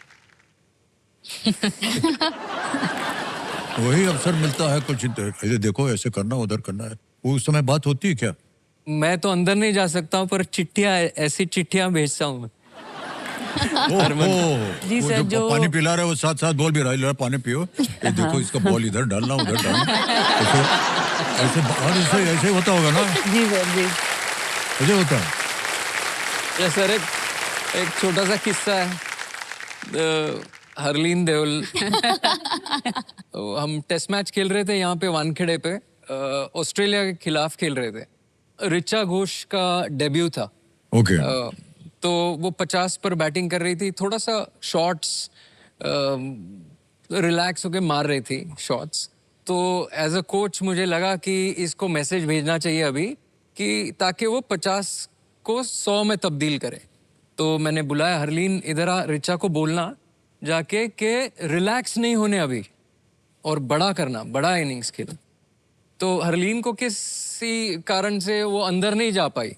वही अवसर मिलता है कुछ, ये देखो ऐसे करना उधर करना है, वो उस समय बात होती है क्या? मैं तो अंदर नहीं जा सकता हूँ, पर ऐसी चिट्ठियां भेजता हूँ। जी वो सर, जो पानी पिला रहा है वो साथ साथ बॉल भी रहा है, पानी पियो, ये देखो इसका बॉल इधर डालना उधर डालना, ऐसे ऐसे होता होगा ना? जी सर, जी ऐसे होता है। या सर, एक छोटा सा किस्सा है। हरलीन देओल हम टेस्ट मैच खेल रहे थे यहाँ पे वानखेड़े पे, ऑस्ट्रेलिया के खिलाफ खेल रहे थे। रिचा घोष का डेब्यू था। ओके। तो वो 50 पर बैटिंग कर रही थी, थोड़ा सा शॉट्स रिलैक्स होके मार रही थी शॉट्स। तो एज अ कोच मुझे लगा कि इसको मैसेज भेजना चाहिए अभी, कि ताकि वो 50 को 100 में तब्दील करे। तो मैंने बुलाया, हरलीन इधर आ, रिचा को बोलना जाके कि रिलैक्स नहीं होने अभी और बड़ा करना, बड़ा इनिंग्स खेलना। तो हरलीन को किसी कारण से वो अंदर नहीं जा पाई,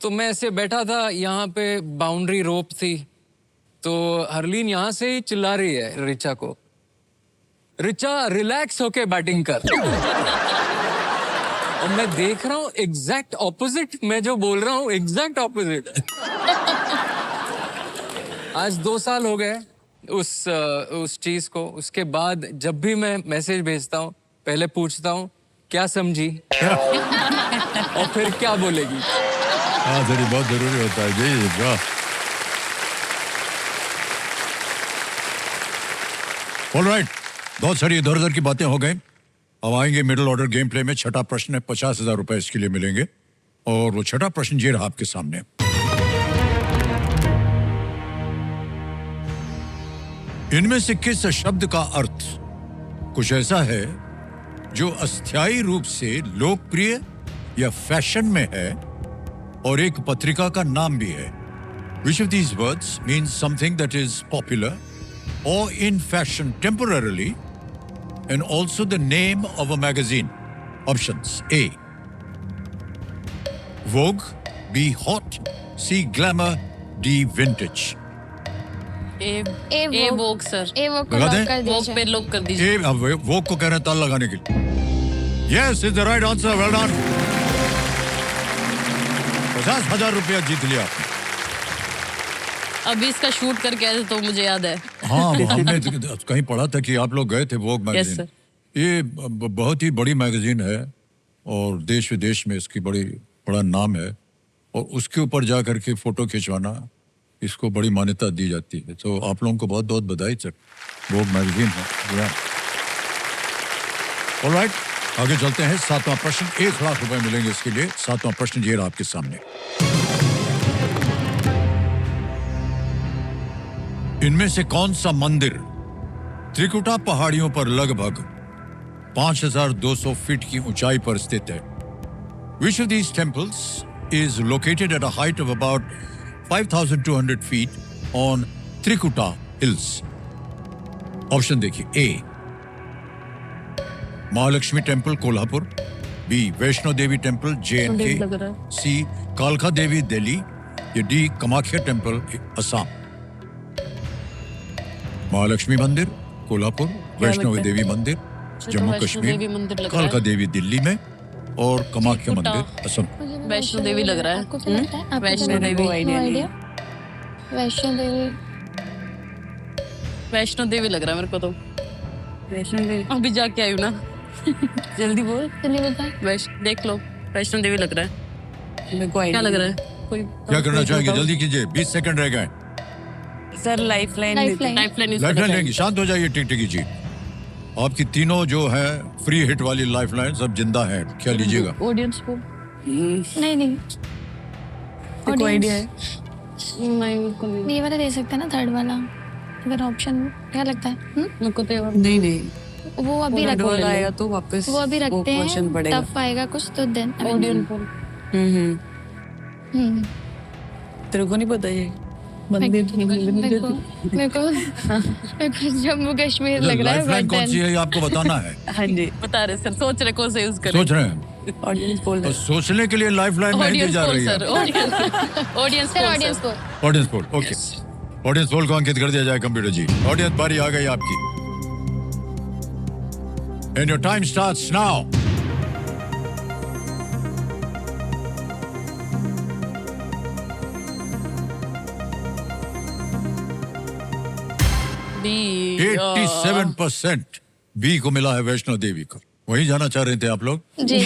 तो मैं ऐसे बैठा था, यहाँ पे बाउंड्री रोप थी, तो हरलीन यहाँ से ही चिल्ला रही है रिचा को, रिचा रिलैक्स होके बैटिंग कर। और मैं देख रहा हूँ एग्जैक्ट ऑपोजिट, मैं जो बोल रहा हूँ एग्जैक्ट ऑपोजिट। आज 2 साल हो गए उस चीज को। उसके बाद जब भी मैं मैसेज भेजता हूँ पहले पूछता हूँ क्या समझी और फिर क्या बोलेगी। हाँ सर, ये बहुत जरूरी होता है जी। वाह, ऑलराइट, बहुत सारी इधर उधर की बातें हो गई। अब आएंगे मिडिल ऑर्डर गेम प्ले में। छठा प्रश्न है, 50,000 रुपए इसके लिए मिलेंगे, और वो छठा प्रश्न ये रहा आपके सामने। इनमें से किस शब्द का अर्थ कुछ ऐसा है जो अस्थायी रूप से लोकप्रिय या फैशन में है और एक पत्रिका का नाम भी है? Which of these words means something that is popular or in fashion temporarily and also the name of a magazine? Options: A, Vogue, B, Hot, C, Glamour, D, Vintage. A woke sir, ए वो को लगा lock दें? कर वोक दीजिए। पे lock कर दीजिए। ए, अब Vogue को कह रहे हैं ताल लगाने के लिए। Yes, is the right answer. Well done. 50,000 रुपया जीत लिया आपने। अभी इसका शूट करके आए थे तो मुझे याद है। हाँ, हमने कहीं पढ़ा था कि आप लोग गए थे वोग मैगजीन। sir. ये बहुत ही बड़ी मैगजीन है और देश विदेश में इसकी बड़ा नाम है और उसके ऊपर जा करके फोटो खिंचवाना इसको बड़ी मान्यता दी जाती है। तो आप लोगों को बहुत बहुत बधाई सर, वोग मैगजीन है। ऑलराइट, आगे चलते हैं। 7वां प्रश्न, 1 लाख रुपए मिलेंगे इसके लिए। 7वां प्रश्न ये रहा आपके सामने। इनमें से कौन सा मंदिर त्रिकुटा पहाड़ियों पर लगभग 5,200 फीट की ऊंचाई पर स्थित है? Which of these temples is located at a height of about 5,200 feet on Trikuta Hills? Option देखिए। ए, Mahalakshmi temple Kolhapur, B, Vaishno Devi temple JNK, सी, कालका देवी दिल्ली, या डी, कामाख्या टेम्पल असम। महालक्ष्मी मंदिर कोल्हापुर, वैष्णो देवी मंदिर जम्मू वैष्णो देवी मंदिर कश्मीर, लग रहा है। कालका देवी दिल्ली में और कामाख्या त्रिकुटा। मंदिर असम। वैष्णो देवी लग रहा है। आपको क्या लगता है? आपको वैष्णो क्या लगता है? देवी। No idea? वैष्णो देवी। वैष्णो देवी लग रहा है मेरे को तो। वैष्णो देवी। अभी जाके आई हूँ ना। जल्दी बोल। जल्दी बता। देख लो, वैष्णो देवी लग रहा है। मेरे को क्या idea लग नहीं। रहा है? कोई क्या करना चाहेंगे? जल्दी कीजिए, 20 सेकंड रह गए। Sir lifeline. Lifeline. Lifeline use lifeline करना लेंगे। शांत हो जाइए टिकटिकी जी। आपकी तीनों जो है फ्री हिट वाली लाइफलाइन सब जिंदा है। क्या लीजिएगा? ऑडियंस को नहीं नहीं, तेरे को आइडिया है? नहीं, मेरे को नहीं। ये वाला दे सकते हैं ना, थर्ड वाला अगर ऑप्शन। क्या लगता है? मेरे को तो नहीं नहीं, वो अभी थर्ड रखते वाला आएगा तो वापस वो अभी रखते क्वेश्चन हैं। पड़ेगा। टफ आएगा कुछ तो देन। ऑडियंस को हम्म। तेरे को नहीं पता ये मंदिर? मेरे को जम्मू कश्मीर लग रहा है। लाइफलाइन but कौन then- सी है ये आपको बताना है। हाँ जी, बता रहे सर, सोच रहे कौन से यूज करें। सोच रहे हैं ऑडियंस बोल तो रहे सोचने के लिए लाइफलाइन नहीं दी ऑडियंस जा पोल रही है। सर, ऑडियंस सर ऑडियंस को। Audience poll, okay. Audience poll को अंकित कर दिया जाए कंप्यूटर जी। ऑडियंस बारी आ गई आपकी। And your time starts now. B 87% B को मिला है वैष्णो देवी को। वहीं जाना चाह रहे थे आप लोग? जी।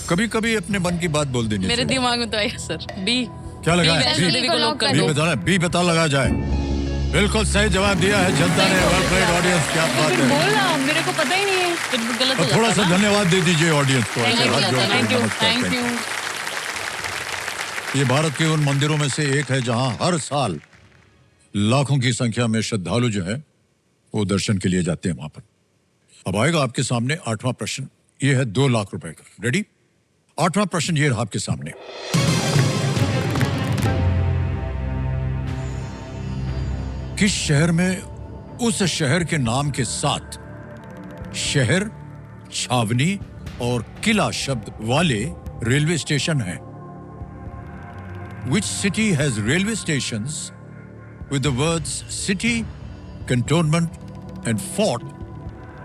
कभी कभी अपने मन की बात बोल देनी मेरे चाहिए। दिमाग में तो आया सर बी। क्या लगा है? वैष्णो देवी को लॉक कर बी दो। बताना, बी पता लगा जाए। बिल्कुल सही जवाब दिया है जनता ने। वेल प्लेड ऑडियंस, क्या बात है। बोला, मेरे को पता ही नहीं है। फिर गलत हो और थोड़ा जाता सा ना। धन्यवाद दे दीजिए ऑडियंस को। ऐसे हाथ जोड़ के थैंक यू, नमस्कार थैंक करें। यू। ये भारत के उन मंदिरों में से एक है जहां हर साल लाखों की संख्या में श्रद्धालु जो है वो दर्शन के लिए जाते हैं वहां पर। अब आएगा आपके सामने 8वां प्रश्न। ये है 2 लाख रुपए का। रेडी? 8वां प्रश्न ये रहा आपके सामने। किस शहर में उस शहर के नाम के साथ शहर, छावनी और किला शब्द वाले रेलवे स्टेशन हैं? Which city has railway stations with the words city, cantonment and fort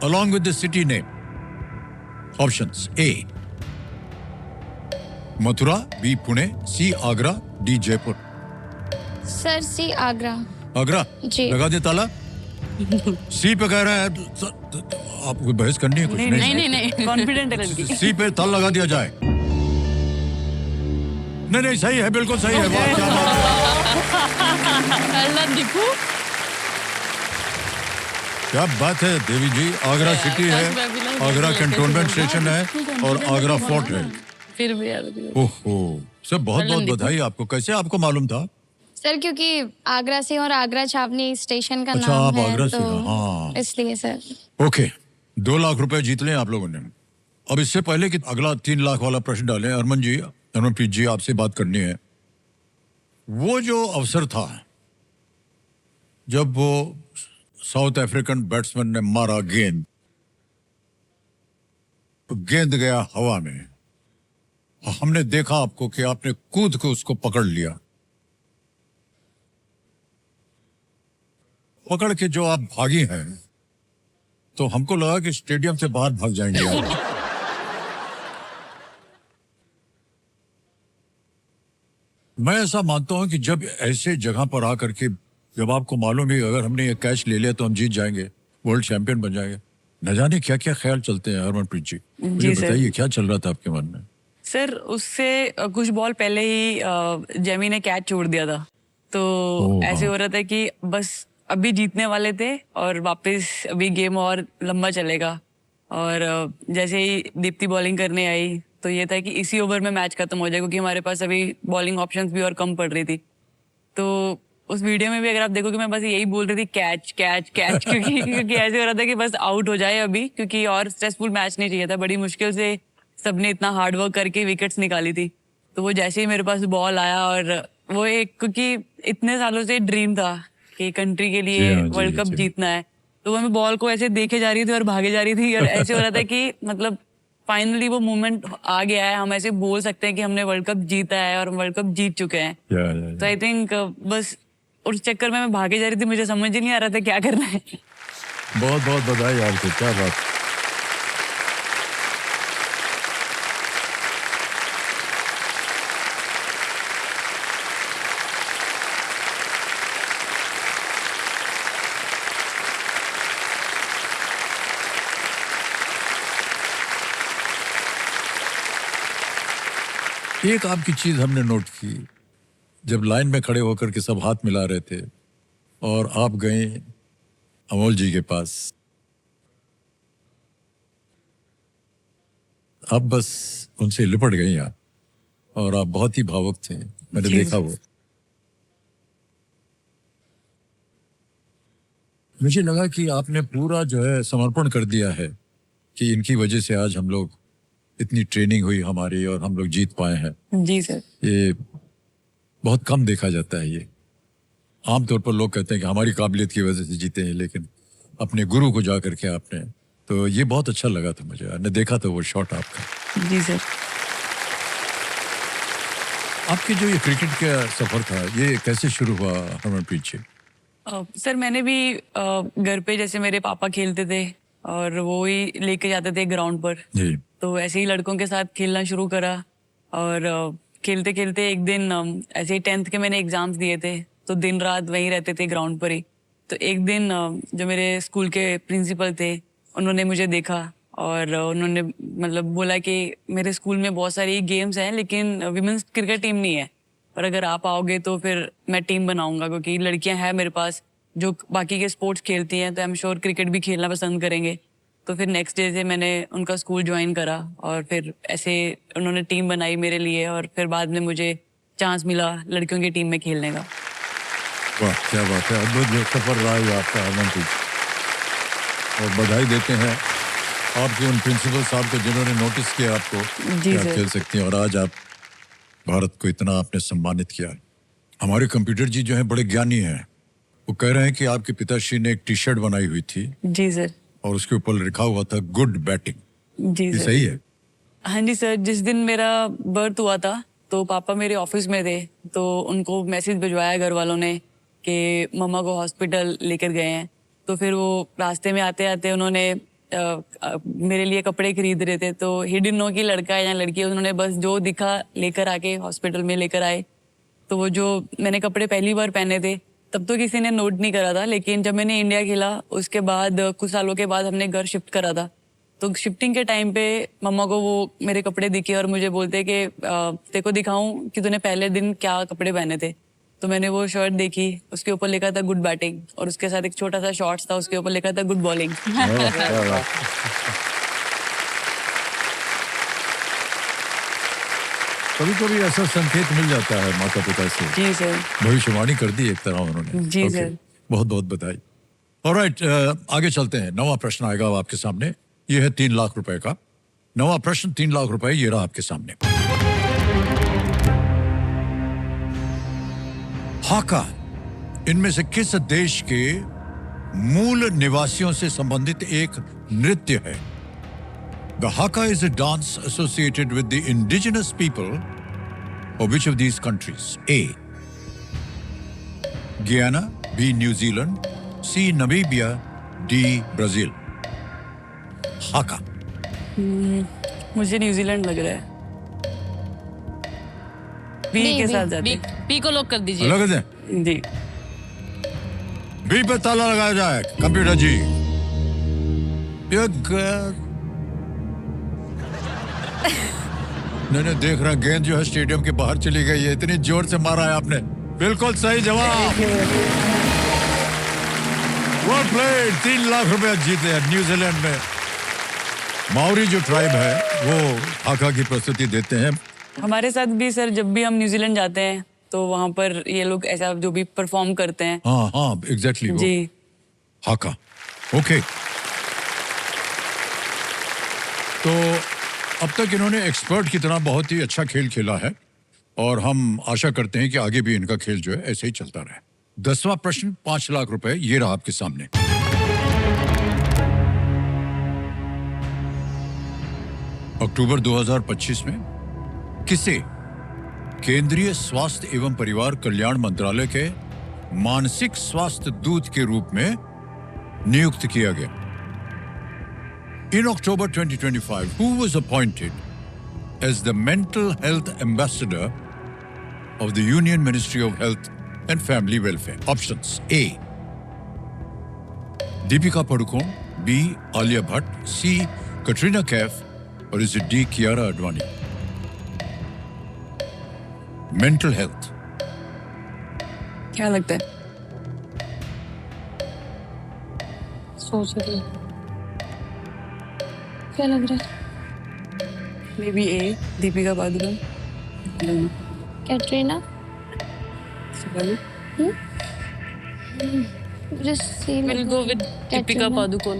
along with the city name? Options: A, Mathura, B, Pune, C, Agra, D, Jaipur. Sir C Agra. Agra ji. लगा दे ताला। सी पे कह रहा है आपको बहस करनी है कुछ नहीं नहीं नहीं, कॉन्फिडेंट है लड़की। सी पे ताला लगा दिया जाए। नहीं नहीं, सही है, बिल्कुल सही है। वाह, क्या बात है। अल्लाह दिखू। क्या बात है देवी जी। आगरा सिटी है, आगरा कैंटोनमेंट स्टेशन है और आगरा फोर्ट है। फिर भी यार ओहो, सब बहुत बहुत बधाई आपको। कैसे आपको मालूम था? सर क्योंकि आगरा से और आगरा छावनी स्टेशन का अच्छा, नाम आप है आगरा से, तो हाँ। इसलिए सर। ओके, 2 लाख रुपए जीत लें आप लोगों ने। अब इससे पहले कि अगला 3 लाख वाला प्रश्न डालें, हरमनप्रीत जी आपसे बात करनी है। वो जो अवसर था जब वो साउथ अफ्रीकन बैट्समैन ने मारा गेंद, तो गेंद गया हवा में, हमने देखा आपको कि आपने कूद के उसको पकड़ लिया, पकड़ के जो आप भागी हैं, तो हमको लगा कि स्टेडियम से बाहर भाग जाएंगे आप। मैं ऐसा मानता हूं कि जब ऐसे जगह पर आकर के जब आपको मालूम है अगर हमने ये कैच ले लिया तो हम जीत जाएंगे, वर्ल्ड चैंपियन बन जाएंगे, न जाने क्या क्या ख्याल चलते हैं। हरमनप्रीत जी, मुझे सर। बताइए क्या चल रहा था आपके मन में? सर उससे कुछ बॉल पहले ही जेमी ने कैच छोड़ दिया था, तो ओह, ऐसे हाँ। हो रहा था कि बस अभी जीतने वाले थे और वापस अभी गेम और लंबा चलेगा। और जैसे ही दीप्ति बॉलिंग करने आई तो ये था कि इसी ओवर में मैच खत्म हो जाए, क्योंकि हमारे पास अभी बॉलिंग ऑप्शंस भी और कम पड़ रही थी। तो उस वीडियो में भी अगर आप देखो कि मैं बस यही बोल रही थी कैच कैच कैच, क्योंकि ऐसे हो रहा था कि बस आउट हो जाए अभी, क्योंकि और स्ट्रेसफुल मैच नहीं चाहिए था। बड़ी मुश्किल से सबने इतना हार्ड वर्क करके विकेट्स निकाली थी, तो वो जैसे ही मेरे पास बॉल आया, और वो एक, क्योंकि इतने सालों से ड्रीम था कि कंट्री के जी लिए हाँ, जी, वर्ल्ड कप जी। जीतना है, तो वो मैं बॉल को ऐसे देखे जा रही थी और भागे जा रही थी, और ऐसे हो रहा था कि मतलब फाइनली वो मोमेंट आ गया है, हम ऐसे बोल सकते हैं कि हमने वर्ल्ड कप जीता है और हम वर्ल्ड कप जीत चुके हैं। तो आई थिंक बस उस चक्कर में मैं भागे जा रही थी, मुझे समझ ही नहीं आ रहा था क्या करना है। बहुत बहुत बधाई आपको, क्या बात। एक आपकी चीज हमने नोट की, जब लाइन में खड़े होकर के सब हाथ मिला रहे थे और आप गए अमोल जी के पास, आप बस उनसे लिपट गई आप, और आप बहुत ही भावुक थे, मैंने जी। देखा वो। मुझे लगा कि आपने पूरा जो है समर्पण कर दिया है कि इनकी वजह से आज हम लोग, इतनी ट्रेनिंग हुई हमारी और हम लोग जीत पाए हैं। जी सर। ये बहुत कम देखा जाता है। ये आमतौर पर लोग कहते हैं कि हमारी काबिलियत की वजह से जीते हैं, लेकिन अपने गुरु को जा करके आपने, तो ये बहुत अच्छा लगा था मुझे, मैंने देखा था वो शॉट आपका। जी सर। आपके जो ये क्रिकेट का सफर था, ये कैसे शुरू हुआ हरमनप्रीत जी? सर मैंने भी घर पे जैसे मेरे पापा खेलते थे और वो ही लेके जाते थे ग्राउंड पर, जी। तो ऐसे ही लड़कों के साथ खेलना शुरू करा। और खेलते खेलते एक दिन ऐसे ही 10th के मैंने एग्जाम्स दिए थे, तो दिन रात वहीं रहते थे ग्राउंड पर ही। तो एक दिन जो मेरे स्कूल के प्रिंसिपल थे, उन्होंने मुझे देखा और उन्होंने मतलब बोला कि मेरे स्कूल में बहुत सारी गेम्स हैं लेकिन विमेंस क्रिकेट टीम नहीं है, और अगर आप आओगे तो फिर मैं टीम बनाऊंगा, क्योंकि लड़कियां हैं मेरे पास जो बाकी के स्पोर्ट्स खेलती हैं, तो आई एम श्योर क्रिकेट भी खेलना पसंद करेंगे। तो फिर नेक्स्ट डे से मैंने उनका स्कूल ज्वाइन करा और फिर ऐसे उन्होंने टीम बनाई मेरे लिए, और फिर बाद में मुझे चांस मिला लड़कियों की टीम में खेलने का। वाह, क्या बात है, अद्भुत जो सफर रहा है आपका हरमनप्रीत, और बधाई देते हैं आपके उन प्रिंसिपल साहब को जिन्होंने नोटिस किया आपको जी कि आप सर। खेल सकती हैं, और आज आप भारत को इतना आपने सम्मानित किया। हमारे कंप्यूटर जी जो हैं बड़े ज्ञानी हैं, वो कह रहे हैं कि आपके पिताश्री ने एक टी शर्ट बनाई हुई थी जी सर। और उसके ऊपर लिखा हुआ था गुड बैटिंग। जी ये सर। सही है? हाँ जी सर, जिस दिन मेरा बर्थ हुआ था तो पापा मेरे ऑफिस में थे, तो उनको मैसेज भिजवाया घर वालों ने कि मम्मा को हॉस्पिटल लेकर गए हैं। तो फिर वो रास्ते में आते आते उन्होंने मेरे लिए कपड़े खरीद रहे थे, तो ही डिडंट नो कि लड़का है या लड़की है, उन्होंने बस जो दिखा लेकर आके हॉस्पिटल में लेकर आए। तो वो जो मैंने कपड़े पहली बार पहने थे तब तो किसी ने नोट नहीं करा था, लेकिन जब मैंने इंडिया खेला उसके बाद कुछ सालों के बाद हमने घर शिफ्ट करा था, तो शिफ्टिंग के टाइम पे मम्मा को वो मेरे कपड़े दिखे और मुझे बोलते कि तेरे को दिखाऊं कि तूने पहले दिन क्या कपड़े पहने थे। तो मैंने वो शर्ट देखी, उसके ऊपर लिखा था गुड बैटिंग, और उसके साथ एक छोटा सा शॉर्ट्स था, उसके ऊपर लिखा था गुड बॉलिंग। वाह, क्या बात। कभी कभी ऐसा संकेत मिल जाता है माता पिता से। जी सर। भविष्यवाणी कर दी एक तरह उन्होंने। जी ओके, सर। बहुत बहुत बधाई। ऑलराइट, आगे चलते हैं। नवा प्रश्न आएगा अब आपके सामने, ये है 3 लाख रुपए का नवा प्रश्न। 3 लाख रुपए ये रहा आपके सामने। हाका इनमें से किस देश के मूल निवासियों से संबंधित एक नृत्य है? The haka is a dance associated with the indigenous people of which of these countries? A. Guyana, B. New Zealand, C. Namibia, D. Brazil. हाका। मुझे न्यूजीलैंड लग रहा है। बी नहीं, के बी, साथ जाते बी हैं। बी को लॉक कर दीजिए। लगा दें? जी। बी पे ताला लगाया जाए कंप्यूटर जी। ये नहीं देख रहा, गेंद जो है स्टेडियम के बाहर चली गई है, इतनी जोर से मारा है आपने। बिल्कुल सही जवाब। Well played. 3 लाख रुपया जीते हैं न्यूजीलैंड में। माओरी जो ट्राइब है वो हाका की प्रस्तुति देते हैं। हमारे साथ भी सर, जब भी हम न्यूजीलैंड जाते हैं तो वहाँ पर ये लोग ऐसा जो भी परफॉर्म करते हैं। हाँ एग्जैक्टली जी। हाका। ओके, तो अब तक इन्होंने एक्सपर्ट की तरह बहुत ही अच्छा खेल खेला है और हम आशा करते हैं कि आगे भी इनका खेल जो है ऐसे ही चलता रहे। 10वां प्रश्न 5 लाख रुपए ये रहा आपके सामने। अक्टूबर 2025 में किसे केंद्रीय स्वास्थ्य एवं परिवार कल्याण मंत्रालय के मानसिक स्वास्थ्य दूत के रूप में नियुक्त किया गया? In October 2025, who was appointed as the mental health ambassador of the Union Ministry of Health and Family Welfare? Options: A. Deepika Padukone, B. Alia Bhatt, C. Katrina Kaif, or is it D. Kiara Advani? Mental health. क्या लगता है? सोच रही हूँ। क्या लग रहा है? May be A, Deepika Padukone. Katrina. We'll go with Deepika Padukone.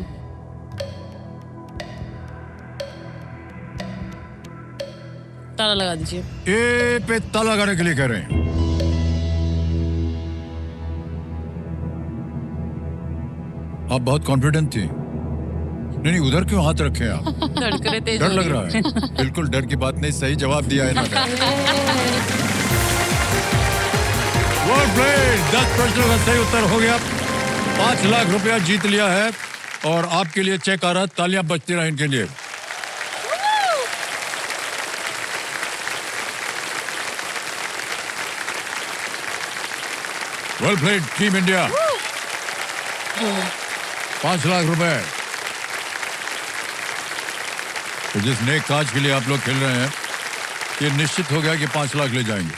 ताला लगा दीजिए। ए पे ताला लगाने के लिए कह रहे हैं। आप बहुत कॉन्फिडेंट थी। नहीं, उधर क्यों हाथ रखे आप? धड़कने तेज डर हो लग रही रहा है। बिल्कुल डर की बात नहीं, सही जवाब दिया है इन्होंने। Well played. 10 प्रश्नों का सही उत्तर हो गया। 5 लाख रुपया जीत लिया है और आपके लिए चेक आ रहा है। तालियां बजती रहे इनके लिए। Well played team India. 5 lakh रुपए। तो जिस नेक काज के लिए आप लोग खेल रहे हैं, ये निश्चित हो गया कि 5 लाख ले जाएंगे।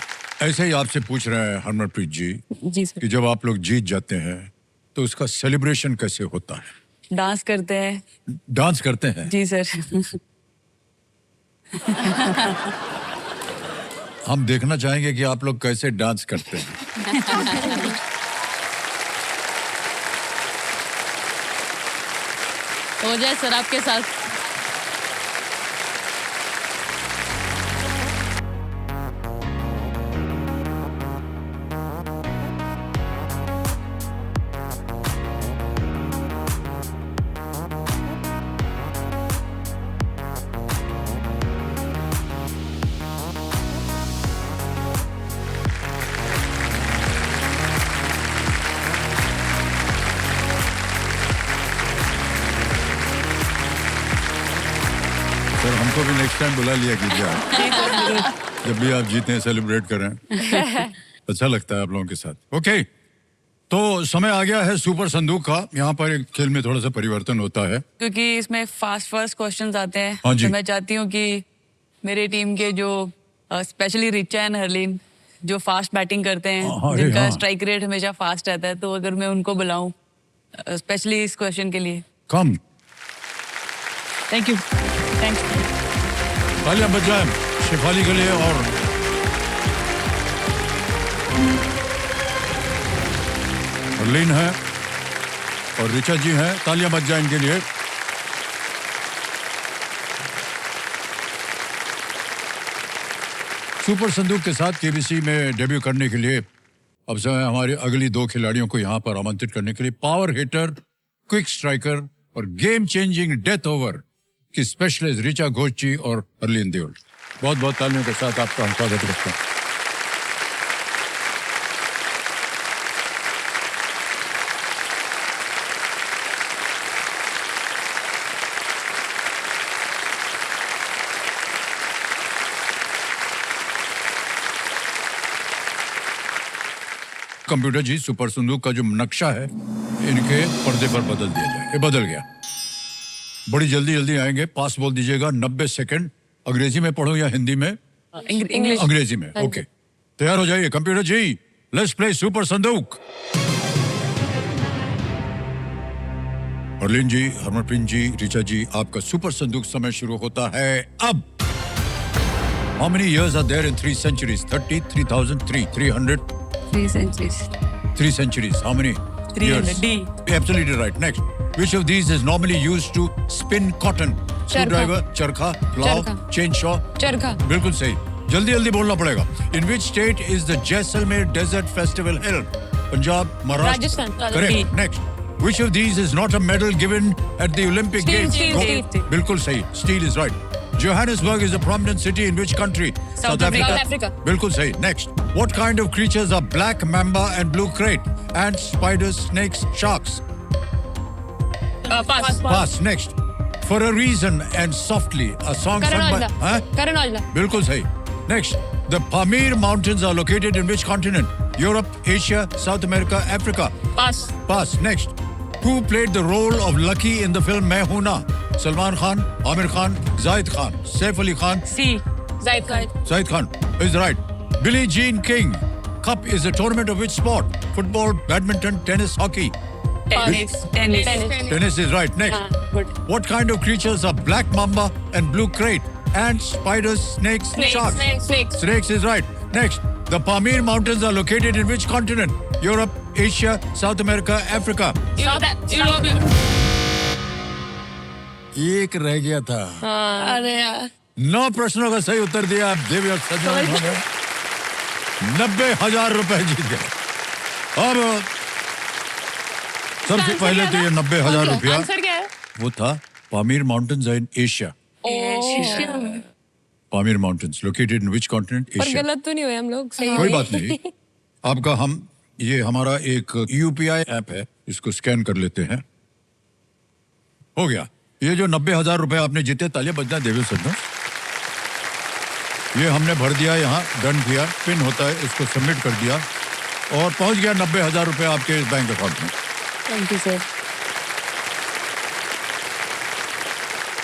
ऐसे ही आपसे पूछ रहे हैं हरमनप्रीत जी जी सर। कि जब आप लोग जीत जाते हैं तो उसका सेलिब्रेशन कैसे होता है? डांस करते हैं। डांस करते हैं? जी सर। हम देखना चाहेंगे कि आप लोग कैसे डांस करते हैं। हो जाए सर आपके साथ। सर हमको भी नेक्स्ट टाइम बुला लिया कीजिए आप। जब भी आप जीते हैं सेलिब्रेट करें। अच्छा लगता है आप लोगों के साथ। ओके, तो समय आ गया है सुपर संदूक का। यहाँ पर एक खेल में थोड़ा सा परिवर्तन होता है क्योंकि इसमें फास्ट क्वेश्चंस आते हैं। हाँ जी। तो मैं चाहती हूँ कि मेरे टीम के जो स्पेशली रिचा एंड हरलीन जो फास्ट बैटिंग करते हैं, अरे जिनका हाँ। स्ट्राइक रेट हमेशा फास्ट रहता है, तो अगर मैं उनको बुलाऊं स्पेशली इस क्वेश्चन के लिए। कम थैंक यू। थैंक्स। तालियां बजाएं शेफाली के लिए और हरलीन है और रिचा जी हैं। तालियां बज जाएं इनके लिए। सुपर संदूक के साथ केबीसी में डेब्यू करने के लिए अब समय हमारे अगली दो खिलाड़ियों को यहाँ पर आमंत्रित करने के लिए पावर हिटर, क्विक स्ट्राइकर और गेम चेंजिंग डेथ ओवर की स्पेशलिस्ट ऋचा घोष जी और हरलीन देओल। बहुत बहुत तालियों के साथ आपका हम स्वागत करते हैं। कंप्यूटर जी, सुपर संदूक का जो नक्शा है इनके पर्दे पर बदल दिया जाए। ये बदल गया। बड़ी जल्दी जल्दी आएंगे। पास बोल दीजिएगा। 90 सेकंड। अंग्रेजी में पढ़ो या हिंदी में? इंग्लिश। अंग्रेजी में। ओके, तैयार हो जाइए computer ji. Let's play super संदूक। हरलीन जी, हरमनप्रीत जी, ऋचा जी, आपका सुपर संदूक समय शुरू होता है अब। How many years are there in 3 centuries? 30, 3003, 300, 3 centuries. 3 centuries. How many 300. years? D. Absolutely right. Next. Which of these is normally used to spin cotton? Screwdriver, charkha, plow, Charkha. chainsaw. चरखा। बिल्कुल सही। जल्दी जल्दी बोलना पड़ेगा। In which state is the Jaisalmer Desert Festival held? Punjab, Maharashtra. Rajasthan. Correct. Next. Which of these is not a medal given at the Olympic Steel, Games? steel, Go- steel. बिल्कुल सही। Steel is right. Johannesburg is a prominent city in which country? South Africa. South Africa. बिल्कुल सही। Next. What kind of creatures are black mamba and blue crate? Ants, spiders, snakes, sharks? Pass. Pass. Next. For a reason and softly, a song Karan sung by... Aujla. Huh? Karan Aujla. बिल्कुल सही। Next. The Pamir Mountains are located in which continent? Europe, Asia, South America, Africa? Pass. Pass. Next. Who played the role of Lucky in the film Main Hoon Na? Salman Khan, Amir Khan, Zaid Khan, Saif Ali Khan? C. Zahid Khan. Zaid Khan is right. Billie Jean King Cup is a tournament of which sport? Football, badminton, tennis, hockey? Tennis. Tennis. Tennis is right. Next. Good. What kind of creatures are black mamba and blue crate? Ants, spiders, snakes, sharks? Snakes. Snakes is right. Next. The Pamir Mountains are located in which continent? Europe, Asia, South America, Africa? Europe. एक रह गया था। अरे यार। 9 प्रश्नों का सही उत्तर दिया। आप देवी और सज्जन ने 90,000 रुपए जीत गए। अब सबसे पहले तो ये 90,000 रुपया आंसर क्या है? वो था Pamir mountains in Asia. Pamir mountains located in which continent? पर एशिया। गलत तो नहीं हुए हम लोग? सही कोई हुए? बात नहीं। आपका हम ये हमारा एक यूपीआई ऐप है, इसको स्कैन कर लेते हैं। हो गया। ये जो 90,000 रुपए आपने जीते, तालियां बजना देवी सज्जन। ये हमने भर दिया, यहाँ डन किया, पिन होता है, इसको सबमिट कर दिया और पहुंच गया 90,000 रुपए आपके इस बैंक अकाउंट में। Thank you, sir.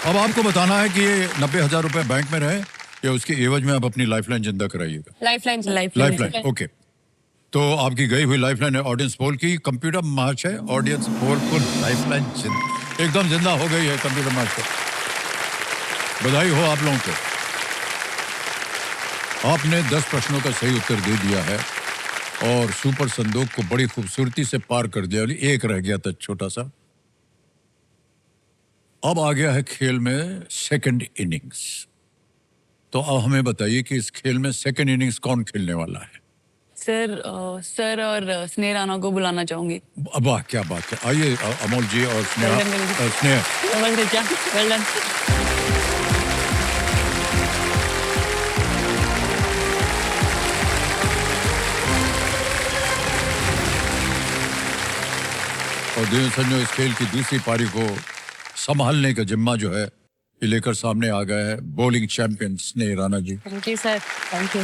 अब आपको बताना है कि ये 90,000 रुपए बैंक में रहे या उसके एवज में आप अपनी लाइफलाइन जिंदा कराइएगा। लाइफलाइन। Lifeline, okay. तो आपकी गई हुई लाइफलाइन है ऑडियंस पोल की। कंप्यूटर मार्च है ऑडियंस पोल को लाइफलाइन एकदम जिंदा हो गई है कंप्यूटर मार्च पर। बधाई हो आप लोगों को। आपने 10 प्रश्नों का सही उत्तर दे दिया है और सुपर संदूक को बड़ी खूबसूरती से पार कर दिया। एक रह गया था छोटा सा। अब आ गया है खेल में सेकंड इनिंग्स। तो अब हमें बताइए कि इस खेल में सेकंड इनिंग्स कौन खेलने वाला है? सर और स्नेह राणा को बुलाना चाहूंगी। वाह, क्या बात है। आइए अमोल जी और स्नेहा। Sneha, well done. और देव संजो इस खेल की दूसरी पारी को संभालने का जिम्मा जो है ये लेकर सामने आ गए हैं bowling champion Sneh Rana ji. Thank you sir, thank you.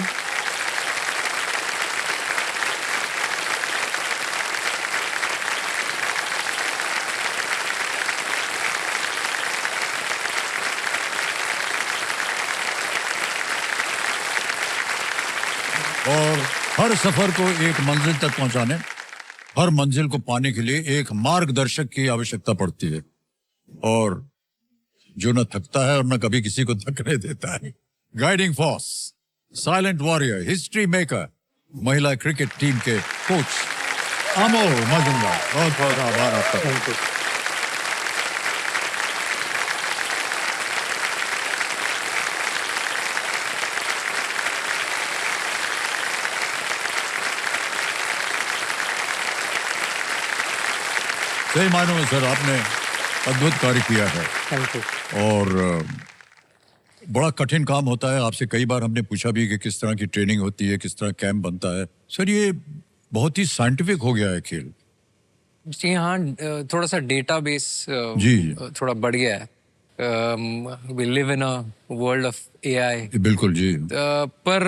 और हर सफर को एक मंजिल तक पहुंचाने, हर मंजिल को पाने के लिए एक मार्गदर्शक की आवश्यकता पड़ती है और जो न थकता है और न कभी किसी को थकने देता है। Guiding force, silent warrior, history maker, महिला क्रिकेट टीम के कोच अमोल मजुमदार, बहुत बहुत आभार आपका। सही मायनों में सर आपने अद्भुत कार्य किया है थैंक यू। और बड़ा कठिन काम होता है। आपसे कई बार हमने पूछा भी कि किस तरह की ट्रेनिंग होती है, किस तरह कैंप बनता है। सर ये बहुत ही साइंटिफिक हो गया है खेल। जी हाँ, थोड़ा सा डेटाबेस जी। थोड़ा बढ़ गया है। We live in a world of AI. बिल्कुल जी। पर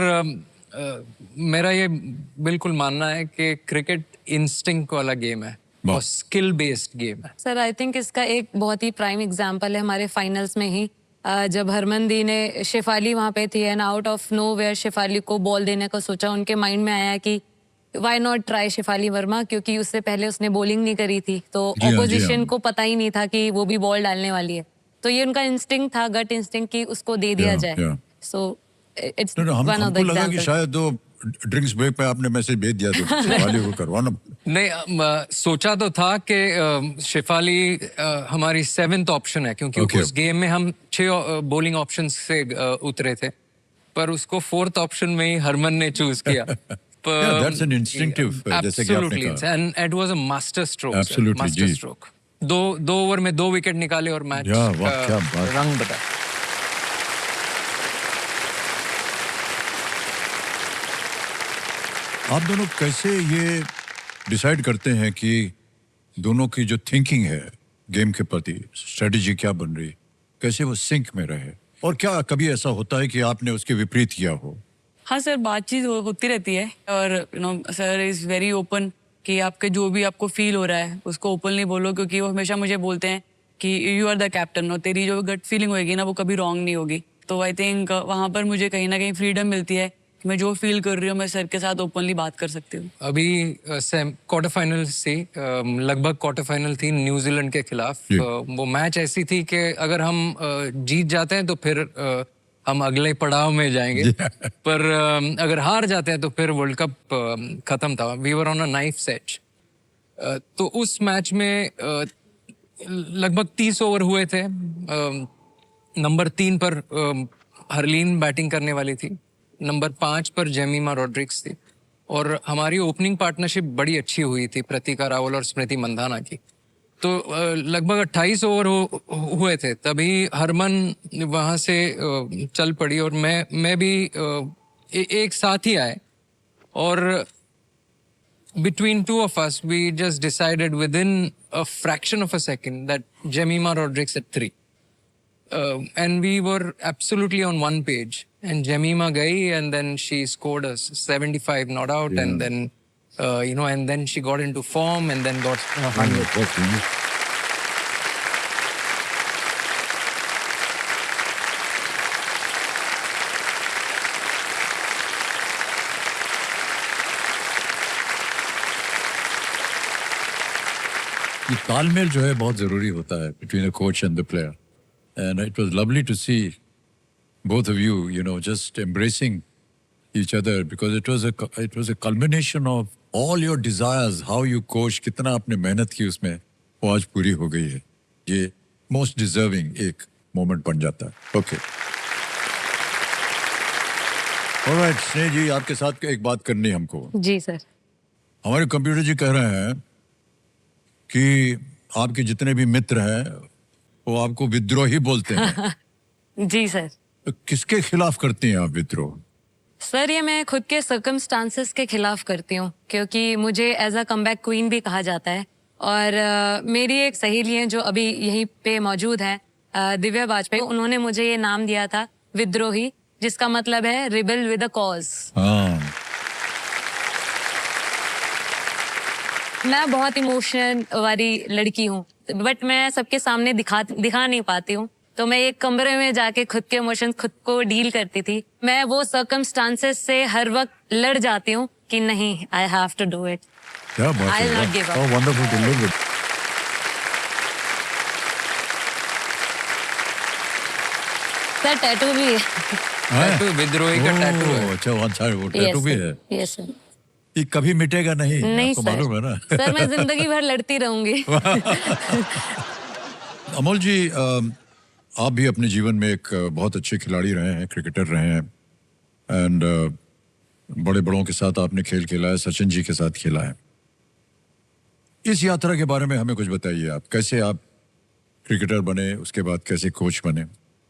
मेरा ये बिल्कुल मानना है कि क्रिकेट इंस्टिंक्ट वाला गेम है और स्किल बेस्ड गेम है। सर आई थिंक इसका एक बहुत ही प्राइम एग्जांपल है हमारे फाइनल्स में ही जब हरमनदी ने शेफाली वहाँ पे थी and out of nowhere Shafali को बॉल देने का सोचा। उनके माइंड में आया कि why not try Shafali Verma, क्योंकि उससे पहले उसने बॉलिंग नहीं करी थी तो जी हाँ, ऑपोजिशन को पता ही नहीं था कि वो भी बॉल डालने वाली है। तो ये उनका इंस्टिंक्ट था, गट इंस्टिंक्ट, कि उसको दे दिया जाए। So it's one of the हमको लगा कि एग्जांपल। शायद दो ड्रिंक्स ब्रेक पे आपने मैसेज भेज दिया तो शेफाली को करवाना। नहीं, सोचा तो था कि शेफाली हमारी 7th ऑप्शन है, क्योंकि Okay. उस गेम में हम 6 बॉलिंग ऑप्शन से उतरे थे, पर उसको 4th ऑप्शन में ही हरमन ने चूज किया। Yeah, that's an instinctive, जैसे कि आपने Absolutely, कहा। and it was a master stroke. Absolutely, master ji. stroke. दो ओवर में 2 विकेट निकाले और मैच या, वाह, क्या बात। रंग बदला। आप दोनों कैसे ये डिसाइड करते हैं कि दोनों की जो थिंकिंग है गेम के प्रति, स्ट्रेटेजी क्या बन रही, कैसे वो सिंक में रहे, और क्या कभी ऐसा होता है कि आपने उसके विपरीत किया हो? हाँ सर, बातचीत होती रहती है और सर इज़ वेरी ओपन कि आपके जो भी आपको फील हो रहा है उसको ओपनली बोलो, क्योंकि वो हमेशा मुझे बोलते हैं कि यू आर द कैप्टन और तेरी जो गट फीलिंग होगी ना वो कभी रॉन्ग नहीं होगी। तो आई थिंक वहाँ पर मुझे कहीं ना कहीं फ्रीडम मिलती है कि मैं जो फील कर रही हूँ मैं सर के साथ ओपनली बात कर सकती हूँ। अभी क्वार्टर फाइनल से लगभग क्वार्टर फाइनल थी न्यूजीलैंड के खिलाफ। वो मैच ऐसी थी कि अगर हम जीत जाते हैं तो फिर हम अगले पड़ाव में जाएंगे, पर अगर हार जाते हैं तो फिर वर्ल्ड कप खत्म था। We were on a knife set. तो उस मैच में लगभग 30 ओवर हुए थे। नंबर 3 पर हरलीन बैटिंग करने वाली थी, नंबर 5 पर जेमिमा रॉड्रिक्स थी, और हमारी ओपनिंग पार्टनरशिप बड़ी अच्छी हुई थी प्रतिका रावल और स्मृति मंधाना की। तो लगभग 28 ओवर हुए थे, तभी हरमन वहाँ से चल पड़ी और मैं भी एक साथ ही आए, और between two of us we just decided within a fraction of a second that Jemima Rodriguez at 3. And we were absolutely on one page. And Jemima gayi, and then she scored a 75 not out, and then and then she got into form, and then got 100. ये तालमेल जो है बहुत जरूरी होता है between the coach and the player, and it was lovely to see both of you just embracing each other, because it was a culmination of all your desires, how you coach, कितना आपने मेहनत की उसमें, वो आज पूरी हो गई है। ये मोस्ट डिजर्विंग एक मोमेंट बन जाता है। ओके, ऑलराइट स्नेह जी, आपके साथ एक बात करनी है हमको। जी सर। हमारे कंप्यूटर जी कह रहे हैं कि आपके जितने भी मित्र हैं वो आपको विद्रोही बोलते हैं। जी सर। तो किसके खिलाफ करती हैं आप विद्रोह? सर ये मैं खुद के सर्कमस्टांसेस के खिलाफ करती हूँ, क्योंकि मुझे एज अ कमबैक क्वीन भी कहा जाता है। और मेरी एक सहेली है जो अभी यहीं पे मौजूद है, दिव्या वाजपेयी, उन्होंने मुझे ये नाम दिया था विद्रोही, जिसका मतलब है रिबेल विद अ कॉज। हाँ, मैं बहुत इमोशनल वाली लड़की हूँ, बट मैं सबके सामने दिखा नहीं पाती हूँ। तो मैं एक कमरे में जाके खुद के इमोशंस खुद को डील करती थी। मैं वो सर्कमस्टांसेस से हर वक्त लड़ जाती हूँ कि नहीं, I have to do it. क्या बात I will not give up. है, wonderful to live with. Sir tattoo भी है। टैटू, विद्रोही का टैटू है। अच्छा, अच्छा, वो टैटू भी है। Yes sir. ये कभी मिटेगा नहीं, नहीं आपको सर। मालूम है ना। सर मैं जिंदगी भर लड़ती रहूंगी। अमोल जी, आप भी अपने जीवन में एक बहुत अच्छे खिलाड़ी रहे हैं, क्रिकेटर रहे हैं, एंड बड़े बड़ों के साथ आपने खेल खेला है, सचिन जी के साथ खेला है। इस यात्रा के बारे में हमें कुछ बताइए। आप कैसे आप क्रिकेटर बने, उसके बाद कैसे कोच बने?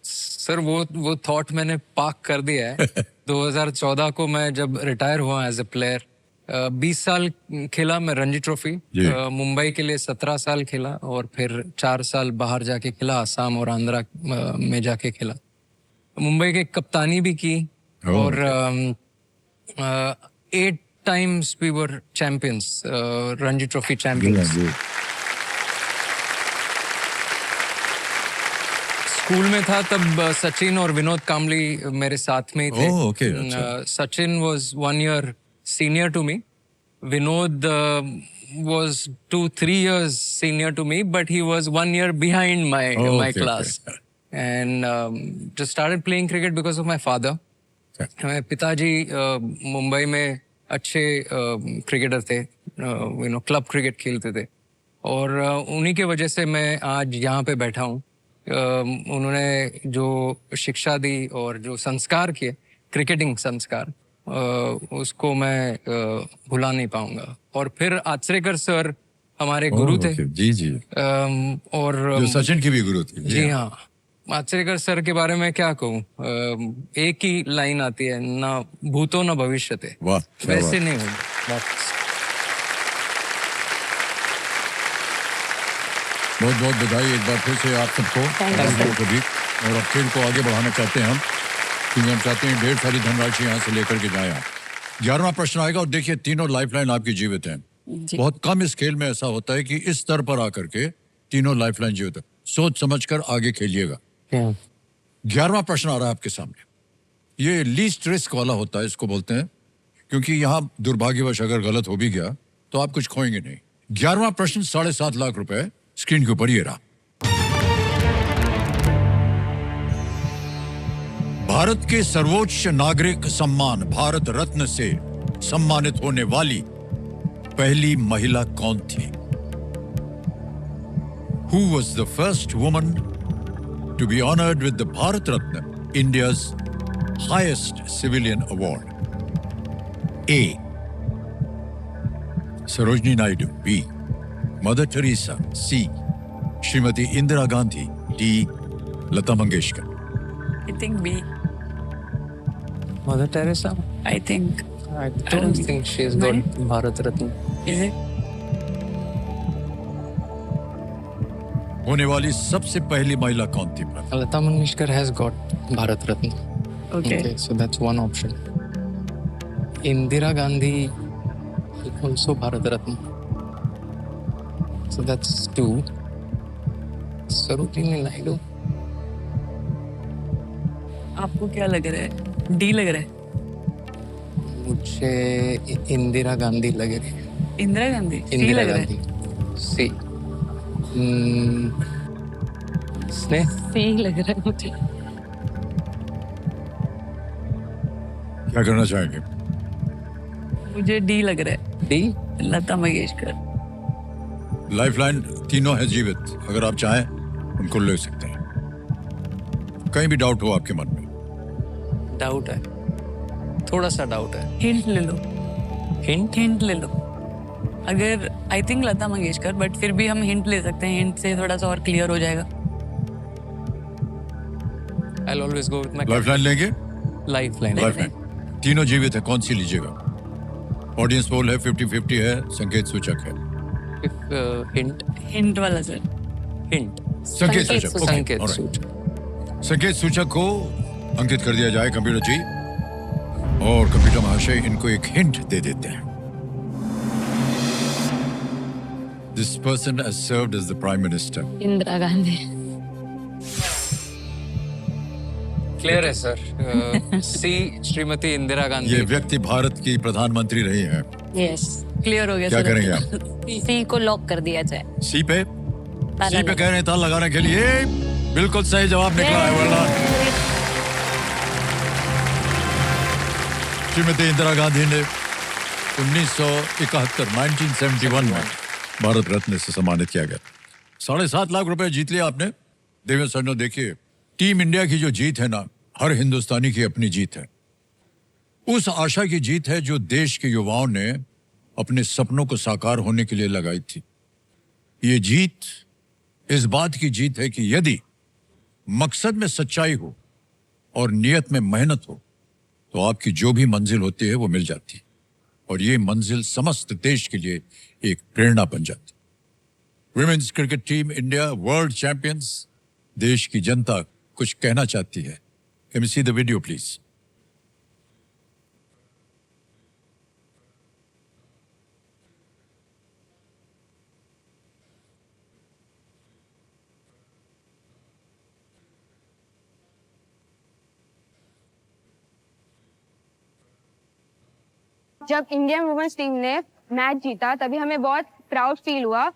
सर वो थॉट मैंने पार्क कर दिया है। 2014 को मैं जब रिटायर हुआ एज ए प्लेयर, 20 साल खेला मैं रणजी ट्रॉफी, जी। मुंबई के लिए 17 साल खेला और फिर 4 साल बाहर जाके खेला, असम और आंध्रा में जाके खेला। मुंबई के कप्तानी भी की और 8 times we were champions, Ranji trophy champions. School में था तब सचिन और विनोद कामली मेरे साथ में ही थे। ओह, ओके, अच्छा। Sachin was 1 year senior to me. Vinod was 2-3 years senior to me, but he was 1 year behind my Oh, my okay, class. okay. And just started playing cricket because of my father. मेरे पिताजी मुंबई में अच्छे cricketer थे, club cricket खेलते थे और उन्हीं के वजह से मैं आज यहाँ पे बैठा हूँ। उन्होंने जो शिक्षा दी और जो संस्कार किए, क्रिकेटिंग संस्कार, उसको मैं भुला नहीं पाऊंगा। और फिर आचरेकर सर हमारे गुरु थे। जी जी। और जो सचिन की भी गुरु थे। जी हाँ, आचरेकर सर के बारे में क्या कहूँ, एक ही लाइन आती है, ना भूतो ना भविष्यते। वाह, क्या वैसे बात। नहीं होगा। बहुत बहुत बधाई एक बार फिर से आप सबको, लोगों को भी। और अब खेल को आगे बढ़ाना चाहते हैं हम, क्योंकि हम चाहते हैं ढेर सारी धनराशि यहाँ से लेकर के जाएं आप। 11वां प्रश्न आएगा और देखिए तीनों लाइफलाइन आपकी जीवित हैं। बहुत कम इस खेल में ऐसा होता है कि इस स्तर पर आकर के तीनों लाइफलाइन जीवित है। सोच समझकर आगे खेलिएगा। 11वां प्रश्न आ रहा है आपके सामने। ये लीस्ट रिस्क वाला होता है, इसको बोलते हैं, क्योंकि यहाँ दुर्भाग्यवश अगर गलत हो भी गया तो आप कुछ खोएंगे नहीं। 11वां प्रश्न 7.5 लाख रुपए स्क्रीन के ऊपर ये रहा। भारत के सर्वोच्च नागरिक सम्मान भारत रत्न से सम्मानित होने वाली पहली महिला कौन थी? Who was the first woman to be honored with the Bharat Ratna, India's highest civilian award? A. Sarojini Naidu. B. Mother Teresa. C. Srimati Indira Gandhi. D. Lata Mangeshkar. I think B. Mother Teresa? I think. I don't think she has got Bharat Ratna. Is it? होने वाली सबसे पहली महिला कौन थी? Lata Mangeshkar has got Bharat Ratna. Okay. Okay, so that's one option. Indira Gandhi also Bharat Ratna. So that's 2. Sarojini Naidu. आपको क्या लग रहा है? डी लग रहा है? मुझे इंदिरा गांधी लग रही है। इंदिरा गांधी? सी इंदिरा लग रहा है? गांधी। सी। स्नेह? सही लग रहा है मुझे। क्या करना चाहेंगे? मुझे डी लग रहा है। डी? लता मंगेशकर। लाइफलाइन तीनों है जीवित, अगर आप चाहें उनको ले सकते हैं। कहीं भी डाउट हो आपके मन में? डाउट है, थोड़ा सा डाउट है। हिंट ले लो। हिंट ले लो। अगर I think Lata Mangeshkar, but फिर भी हम हिंट ले सकते हैं। हिंट से थोड़ा सा और क्लियर हो जाएगा। I'll always go with my lifeline लेंगे? लाइफलाइन। लाइफलाइन तीनों जीवित है, कौन सी लीजिएगा? ऑडियंस पोल है, 50-50 है, संकेत सूचक है। हिंट वाला सर। हिंट। संकेत सूचक। ओके, संकेत alright। सूचक। संकेत सूचक को अंकित कर दिया जाए कंप्यूटर जी, और कंप्यूटर महाशय इनको एक हिंट दे देते हैं। This person has served as the Prime Minister. Indira Gandhi. Clear है सर। सी श्रीमती इंदिरा ये गांधी। व्यक्ति भारत की प्रधानमंत्री रही हैं। यस। क्लियर हो गया क्या सर। करेंगे आप? सी को लॉक कर दिया जाए। सी पे? सी पे कह रहे हैं ताला लगाने के लिए। बिल्कुल सही जवाब निकला है, well done। श्रीमती इंदिरा गांधी ने 1971 में भारत रत्न से सम्मानित किया गया। 7.5 लाख रुपए जीत लिया आपने। देवेंद्र सर, देखिए टीम इंडिया की जो जीत है ना, हर हिंदुस्तानी की अपनी जीत है। उस आशा की जीत है जो देश के युवाओं ने अपने सपनों को साकार होने के लिए लगाई थी। ये जीत इस बात की जीत है कि यदि मकसद में सच्चाई हो और नियत में मेहनत हो तो आपकी जो भी मंजिल होती है वो मिल जाती है, और ये मंजिल समस्त देश के लिए एक प्रेरणा बन जाती है। Women's cricket team India world champions, देश की जनता कुछ कहना चाहती है। Can we see the video please? जब इंडियन वुमेन्स टीम ने मैच जीता तभी हमें बहुत प्राउड फील हुआ।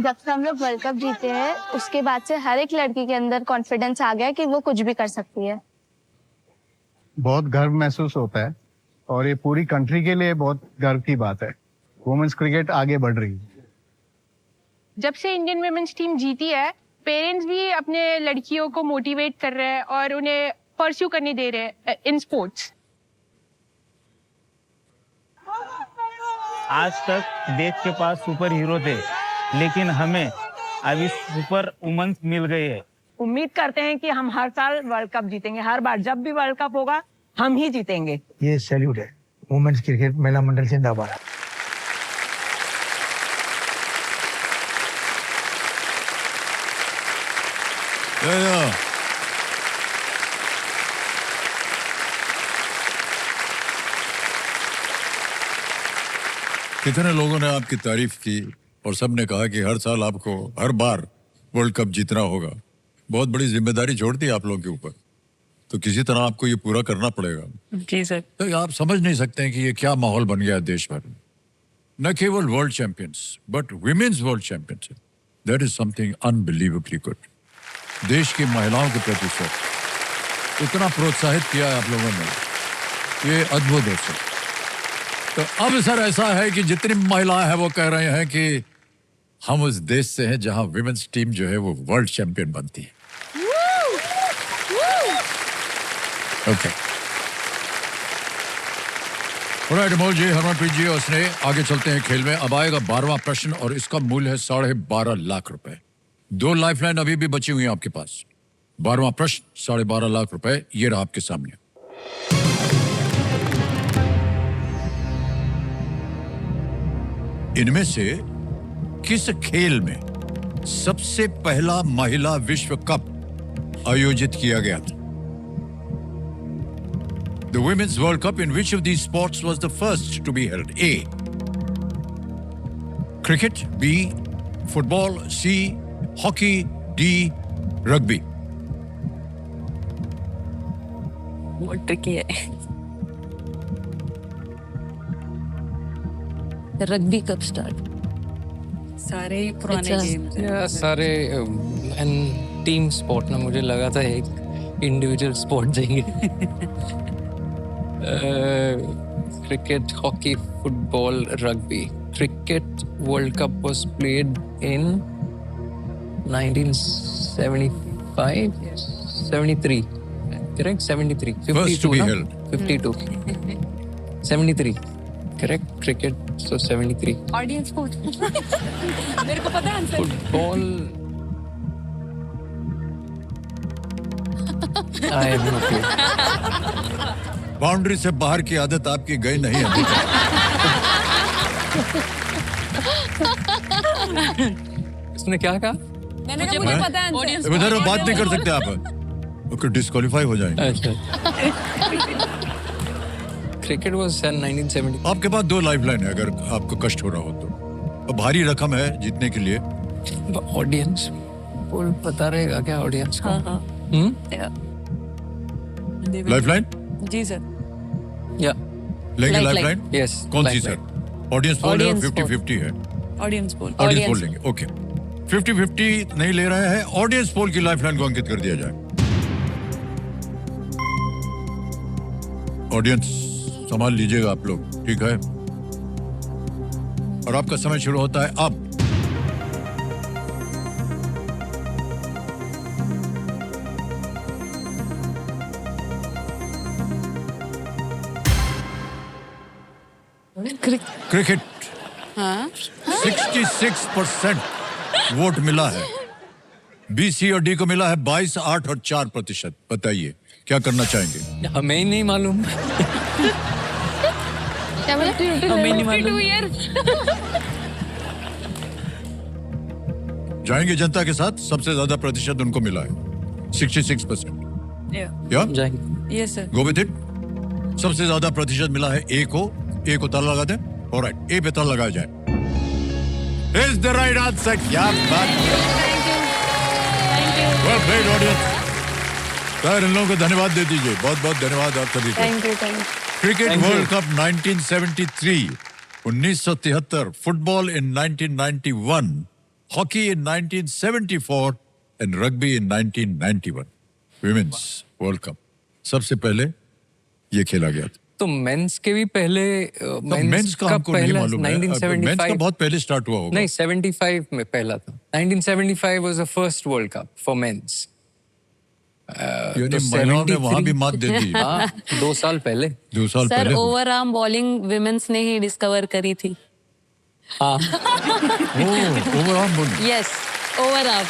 जब से हम लोग वर्ल्ड कप जीते हैं उसके बाद से हर एक लड़की के अंदर कॉन्फिडेंस आ गया कि वो कुछ भी कर सकती है। बहुत गर्व महसूस होता है और ये पूरी कंट्री के लिए बहुत गर्व की बात है। वुमेन्स क्रिकेट आगे बढ़ रही है। जब से इंडियन वुमेन्स टीम जीती है पेरेंट्स भी अपने लड़कियों को मोटिवेट कर रहे हैं और उन्हें परस्यू करने दे रहे हैं इन स्पोर्ट्स। आज तक देश के पास सुपर हीरो थे, लेकिन हमें अभी सुपर वुमेन्स मिल गई है। उम्मीद करते हैं कि हम हर साल वर्ल्ड कप जीतेंगे। हर बार जब भी वर्ल्ड कप होगा हम ही जीतेंगे। ये सैल्यूट है वुमेन्स क्रिकेट महिला मंडल जिंदाबाद। कितने लोगों ने आपकी तारीफ की और सबने कहा कि हर साल आपको हर बार वर्ल्ड कप जीतना होगा। बहुत बड़ी जिम्मेदारी छोड़ दी आप लोगों के ऊपर, तो किसी तरह आपको ये पूरा करना पड़ेगा। जी सर। तो आप समझ नहीं सकते हैं कि ये क्या माहौल बन गया है देश भर में। न केवल world champions but women's world championship, that is something unbelievably good. देश की महिलाओं के प्रति सर इतना प्रोत्साहित किया है आप लोगों ने, ये अद्भुत है सर। तो अब सर ऐसा है कि जितनी महिलाएं हैं वो कह रहे हैं कि हम उस देश से हैं जहां विमेन्स टीम जो है वो वर्ल्ड चैंपियन बनती है। ओके, ऑलराइट अमोल जी, हरमनप्रीत जी और स्नेह, आगे चलते हैं खेल में। अब आएगा 12वां प्रश्न और इसका मूल्य है 12.5 लाख रुपए। 2 लाइफलाइन अभी भी बची हुई हैं आपके पास। 12वां प्रश्न 12.5 लाख रुपए ये रहा आपके सामने। इनमें से किस खेल में सबसे पहला महिला विश्व कप आयोजित किया गया था? The Women's World Cup in which of these sports was the first to be held? A. Cricket. B. Football. C. Hockey. D. Rugby. बहुत ट्रिकी है। रग्बी कब स्टार्ट? सारे ही पुराने गेम्स हैं। या सारे टीम स्पोर्ट ना, मुझे लगा था एक इंडिविजुअल स्पोर्ट देंगे। Cricket, hockey, football, rugby. Cricket world cup was played in 1975, 73, correct? 73, 52 ना? 52, 73, correct? Cricket so 73. ऑडियंस को मेरे को पता है answer. Football I have no clue. Boundary से बाहर की आदत आपकी गई नहीं अभी तक। उसने क्या कहा? मैंने कहा मुझे पता है आंसर। इधर बात नहीं कर सकते आप, ओके डिस्क्वालीफाई हो जाएंगे। Cricket was 1970। आपके पास 2 लाइफलाइन है अगर आपको कष्ट हो रहा हो तो। और भारी रकम है जीतने के लिए। ऑडियंस बोल पता रहेगा क्या ऑडियंस को? हाँ। लाइफलाइन? जी सर। या लेंगे लाइफलाइन? यस। कौन सी सर? ऑडियंस पोल है, 50-50 है। Audience poll. ऑडियंस पोल लेंगे, ओके। 50-50 नहीं ले रहे हैं, ऑडियंस पोल की लाइफलाइन को अंकित कर दिया जाए। ऑडियंस संभाल लीजिएगा आप लोग, ठीक है? और आपका समय शुरू होता है अब। क्रिकेट हाँ 66% वोट मिला है। बी, सी और डी को मिला है 22, 8 और 4%। बताइए क्या करना चाहेंगे? हमें ही नहीं मालूम। क्या बोला? हमें नहीं मालूम। 2 years। जाएंगे जनता के साथ? सबसे ज्यादा प्रतिशत उनको मिला है 66%। या जाएंगे। Yes sir. Go with it. सबसे ज्यादा प्रतिशत मिला है ए को। ए को ताला लगा दें। ऑलराइट, ए पे ताला लगाया जाए। Is the right answer. क्या बात है। Well played audience. सर इन लोगों को धन्यवाद दे दीजिए। बहुत बहुत धन्यवाद आप सभी को। Thank you thank you. Cricket Thank you. World cup 1973, 1973, football in 1991, hockey in 1974 and rugby in 1991. Women's world cup सबसे पहले ये खेला गया था। तो मेंस के भी पहले तो मेंस का हमको नहीं मालूम है। मेंस का 1975 बहुत पहले स्टार्ट हुआ होगा। नहीं 75 में पहला था। 1975 was the first World Cup for men's. यानी तो महिलाओं ने वहाँ भी 73 मात दे दी। हाँ 2 साल पहले। 2 साल सर पहले। ओवर आर्म बॉलिंग विमेंस ने ही डिस्कवर करी थी। हाँ ओवरऑल बोल। Yes over arm.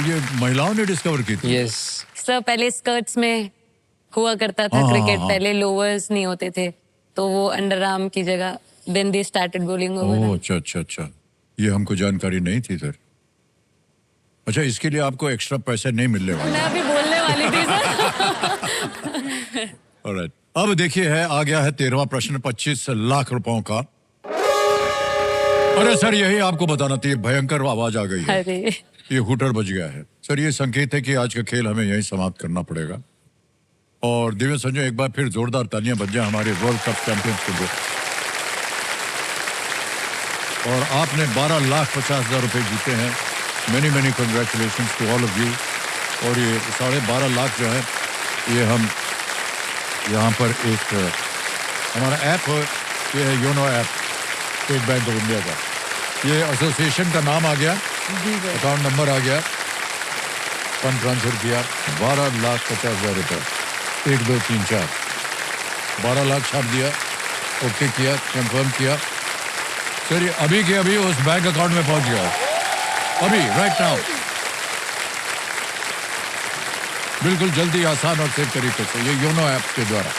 ये महिलाओं ने डिस्कवर की थी। यस। सर पहले स्कर्ट्स में हुआ करता था हाँ, क्रिकेट। हाँ। पहले लोअर्स नहीं होते थे तो वो अंडर आर्म की जगह then they started bowling over uh arm. अच्छा अच्छा अच्छा, ये हमको जानकारी नहीं थी सर। अच्छा, इसके लिए आपको एक्स्ट्रा पैसे नहीं मिलने वाले। मैं अभी बोलने वाली थी सर। Alright. अब देखिए है आ गया है 13वां प्रश्न 25 लाख रुपयों का। अरे सर यही आपको बताना था, ये भयंकर आवाज आ गई है। अरे ये हुटर बज गया है सर। ये संकेत है कि आज का खेल हमें यहीं समाप्त करना पड़ेगा। और दिव्य संजय एक बार फिर जोरदार तालियां बज जाएं हमारे वर्ल्ड कप चैंपियंस को। और आपने 12,50,000 रुपए जीते हैं। Many many congratulations to all of you. और ये 12.5 लाख जो है ये हम यहाँ पर एक हमारा ऐप है, ये है YONO app state bank of India का। ये एसोसिएशन का नाम आ गया, अकाउंट नंबर आ गया, फंड ट्रांसफर किया 12,50,000 रुपये 1 2 3 4 12 लाख छाप दिया, ओके किया, कंफर्म किया। सर ये अभी के अभी उस बैंक अकाउंट में पहुंच गया, अभी राइट नाउ, बिल्कुल जल्दी, आसान और सेफ तरीके से, ये योनो ऐप के द्वारा।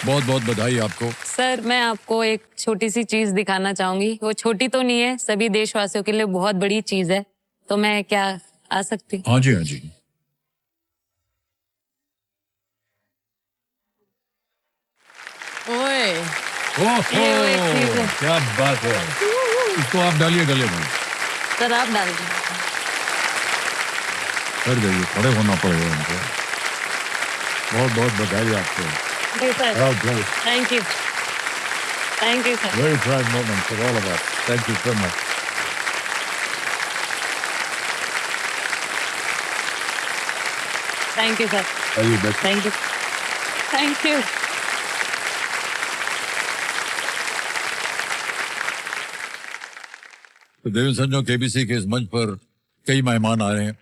बहुत बहुत बधाई आपको। सर मैं आपको एक छोटी सी चीज दिखाना चाहूंगी। वो छोटी तो नहीं है, सभी देशवासियों के लिए बहुत बड़ी चीज है। तो मैं क्या आ सकती हूँ? हाँ जी हाँ जी। ओए ओहो, ये वो एक चीज है। क्या बात है। इसको आप डालिए गले में। सर आप डाल दीजिए। कर जाइए, खड़े होना पड़ेगा उनको। बहुत बहुत बधाई आपको। जी sir, thank you, thank you sir. Very proud moment for all of us. Thank you so much. Thank you sir, All the best. Thank you, thank you. तो देवेंद्र संजो केबीसी के इस मंच पर कई मेहमान आ रहे हैं,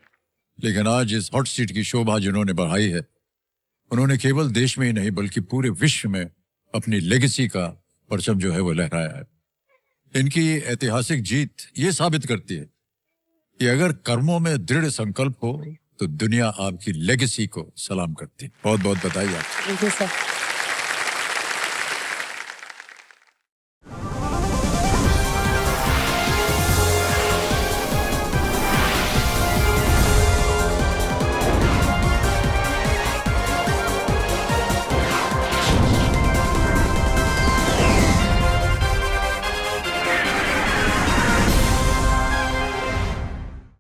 लेकिन आज इस हॉट सीट की शोभा जिन्होंने बढ़ाई है, उन्होंने केवल देश में ही नहीं बल्कि पूरे विश्व में अपनी लेगेसी का परचम जो है वो लहराया है। इनकी ऐतिहासिक जीत ये साबित करती है कि अगर कर्मों में दृढ़ संकल्प हो तो दुनिया आपकी लेगेसी को सलाम करती है। बहुत बहुत बधाई आपको। Thank you sir.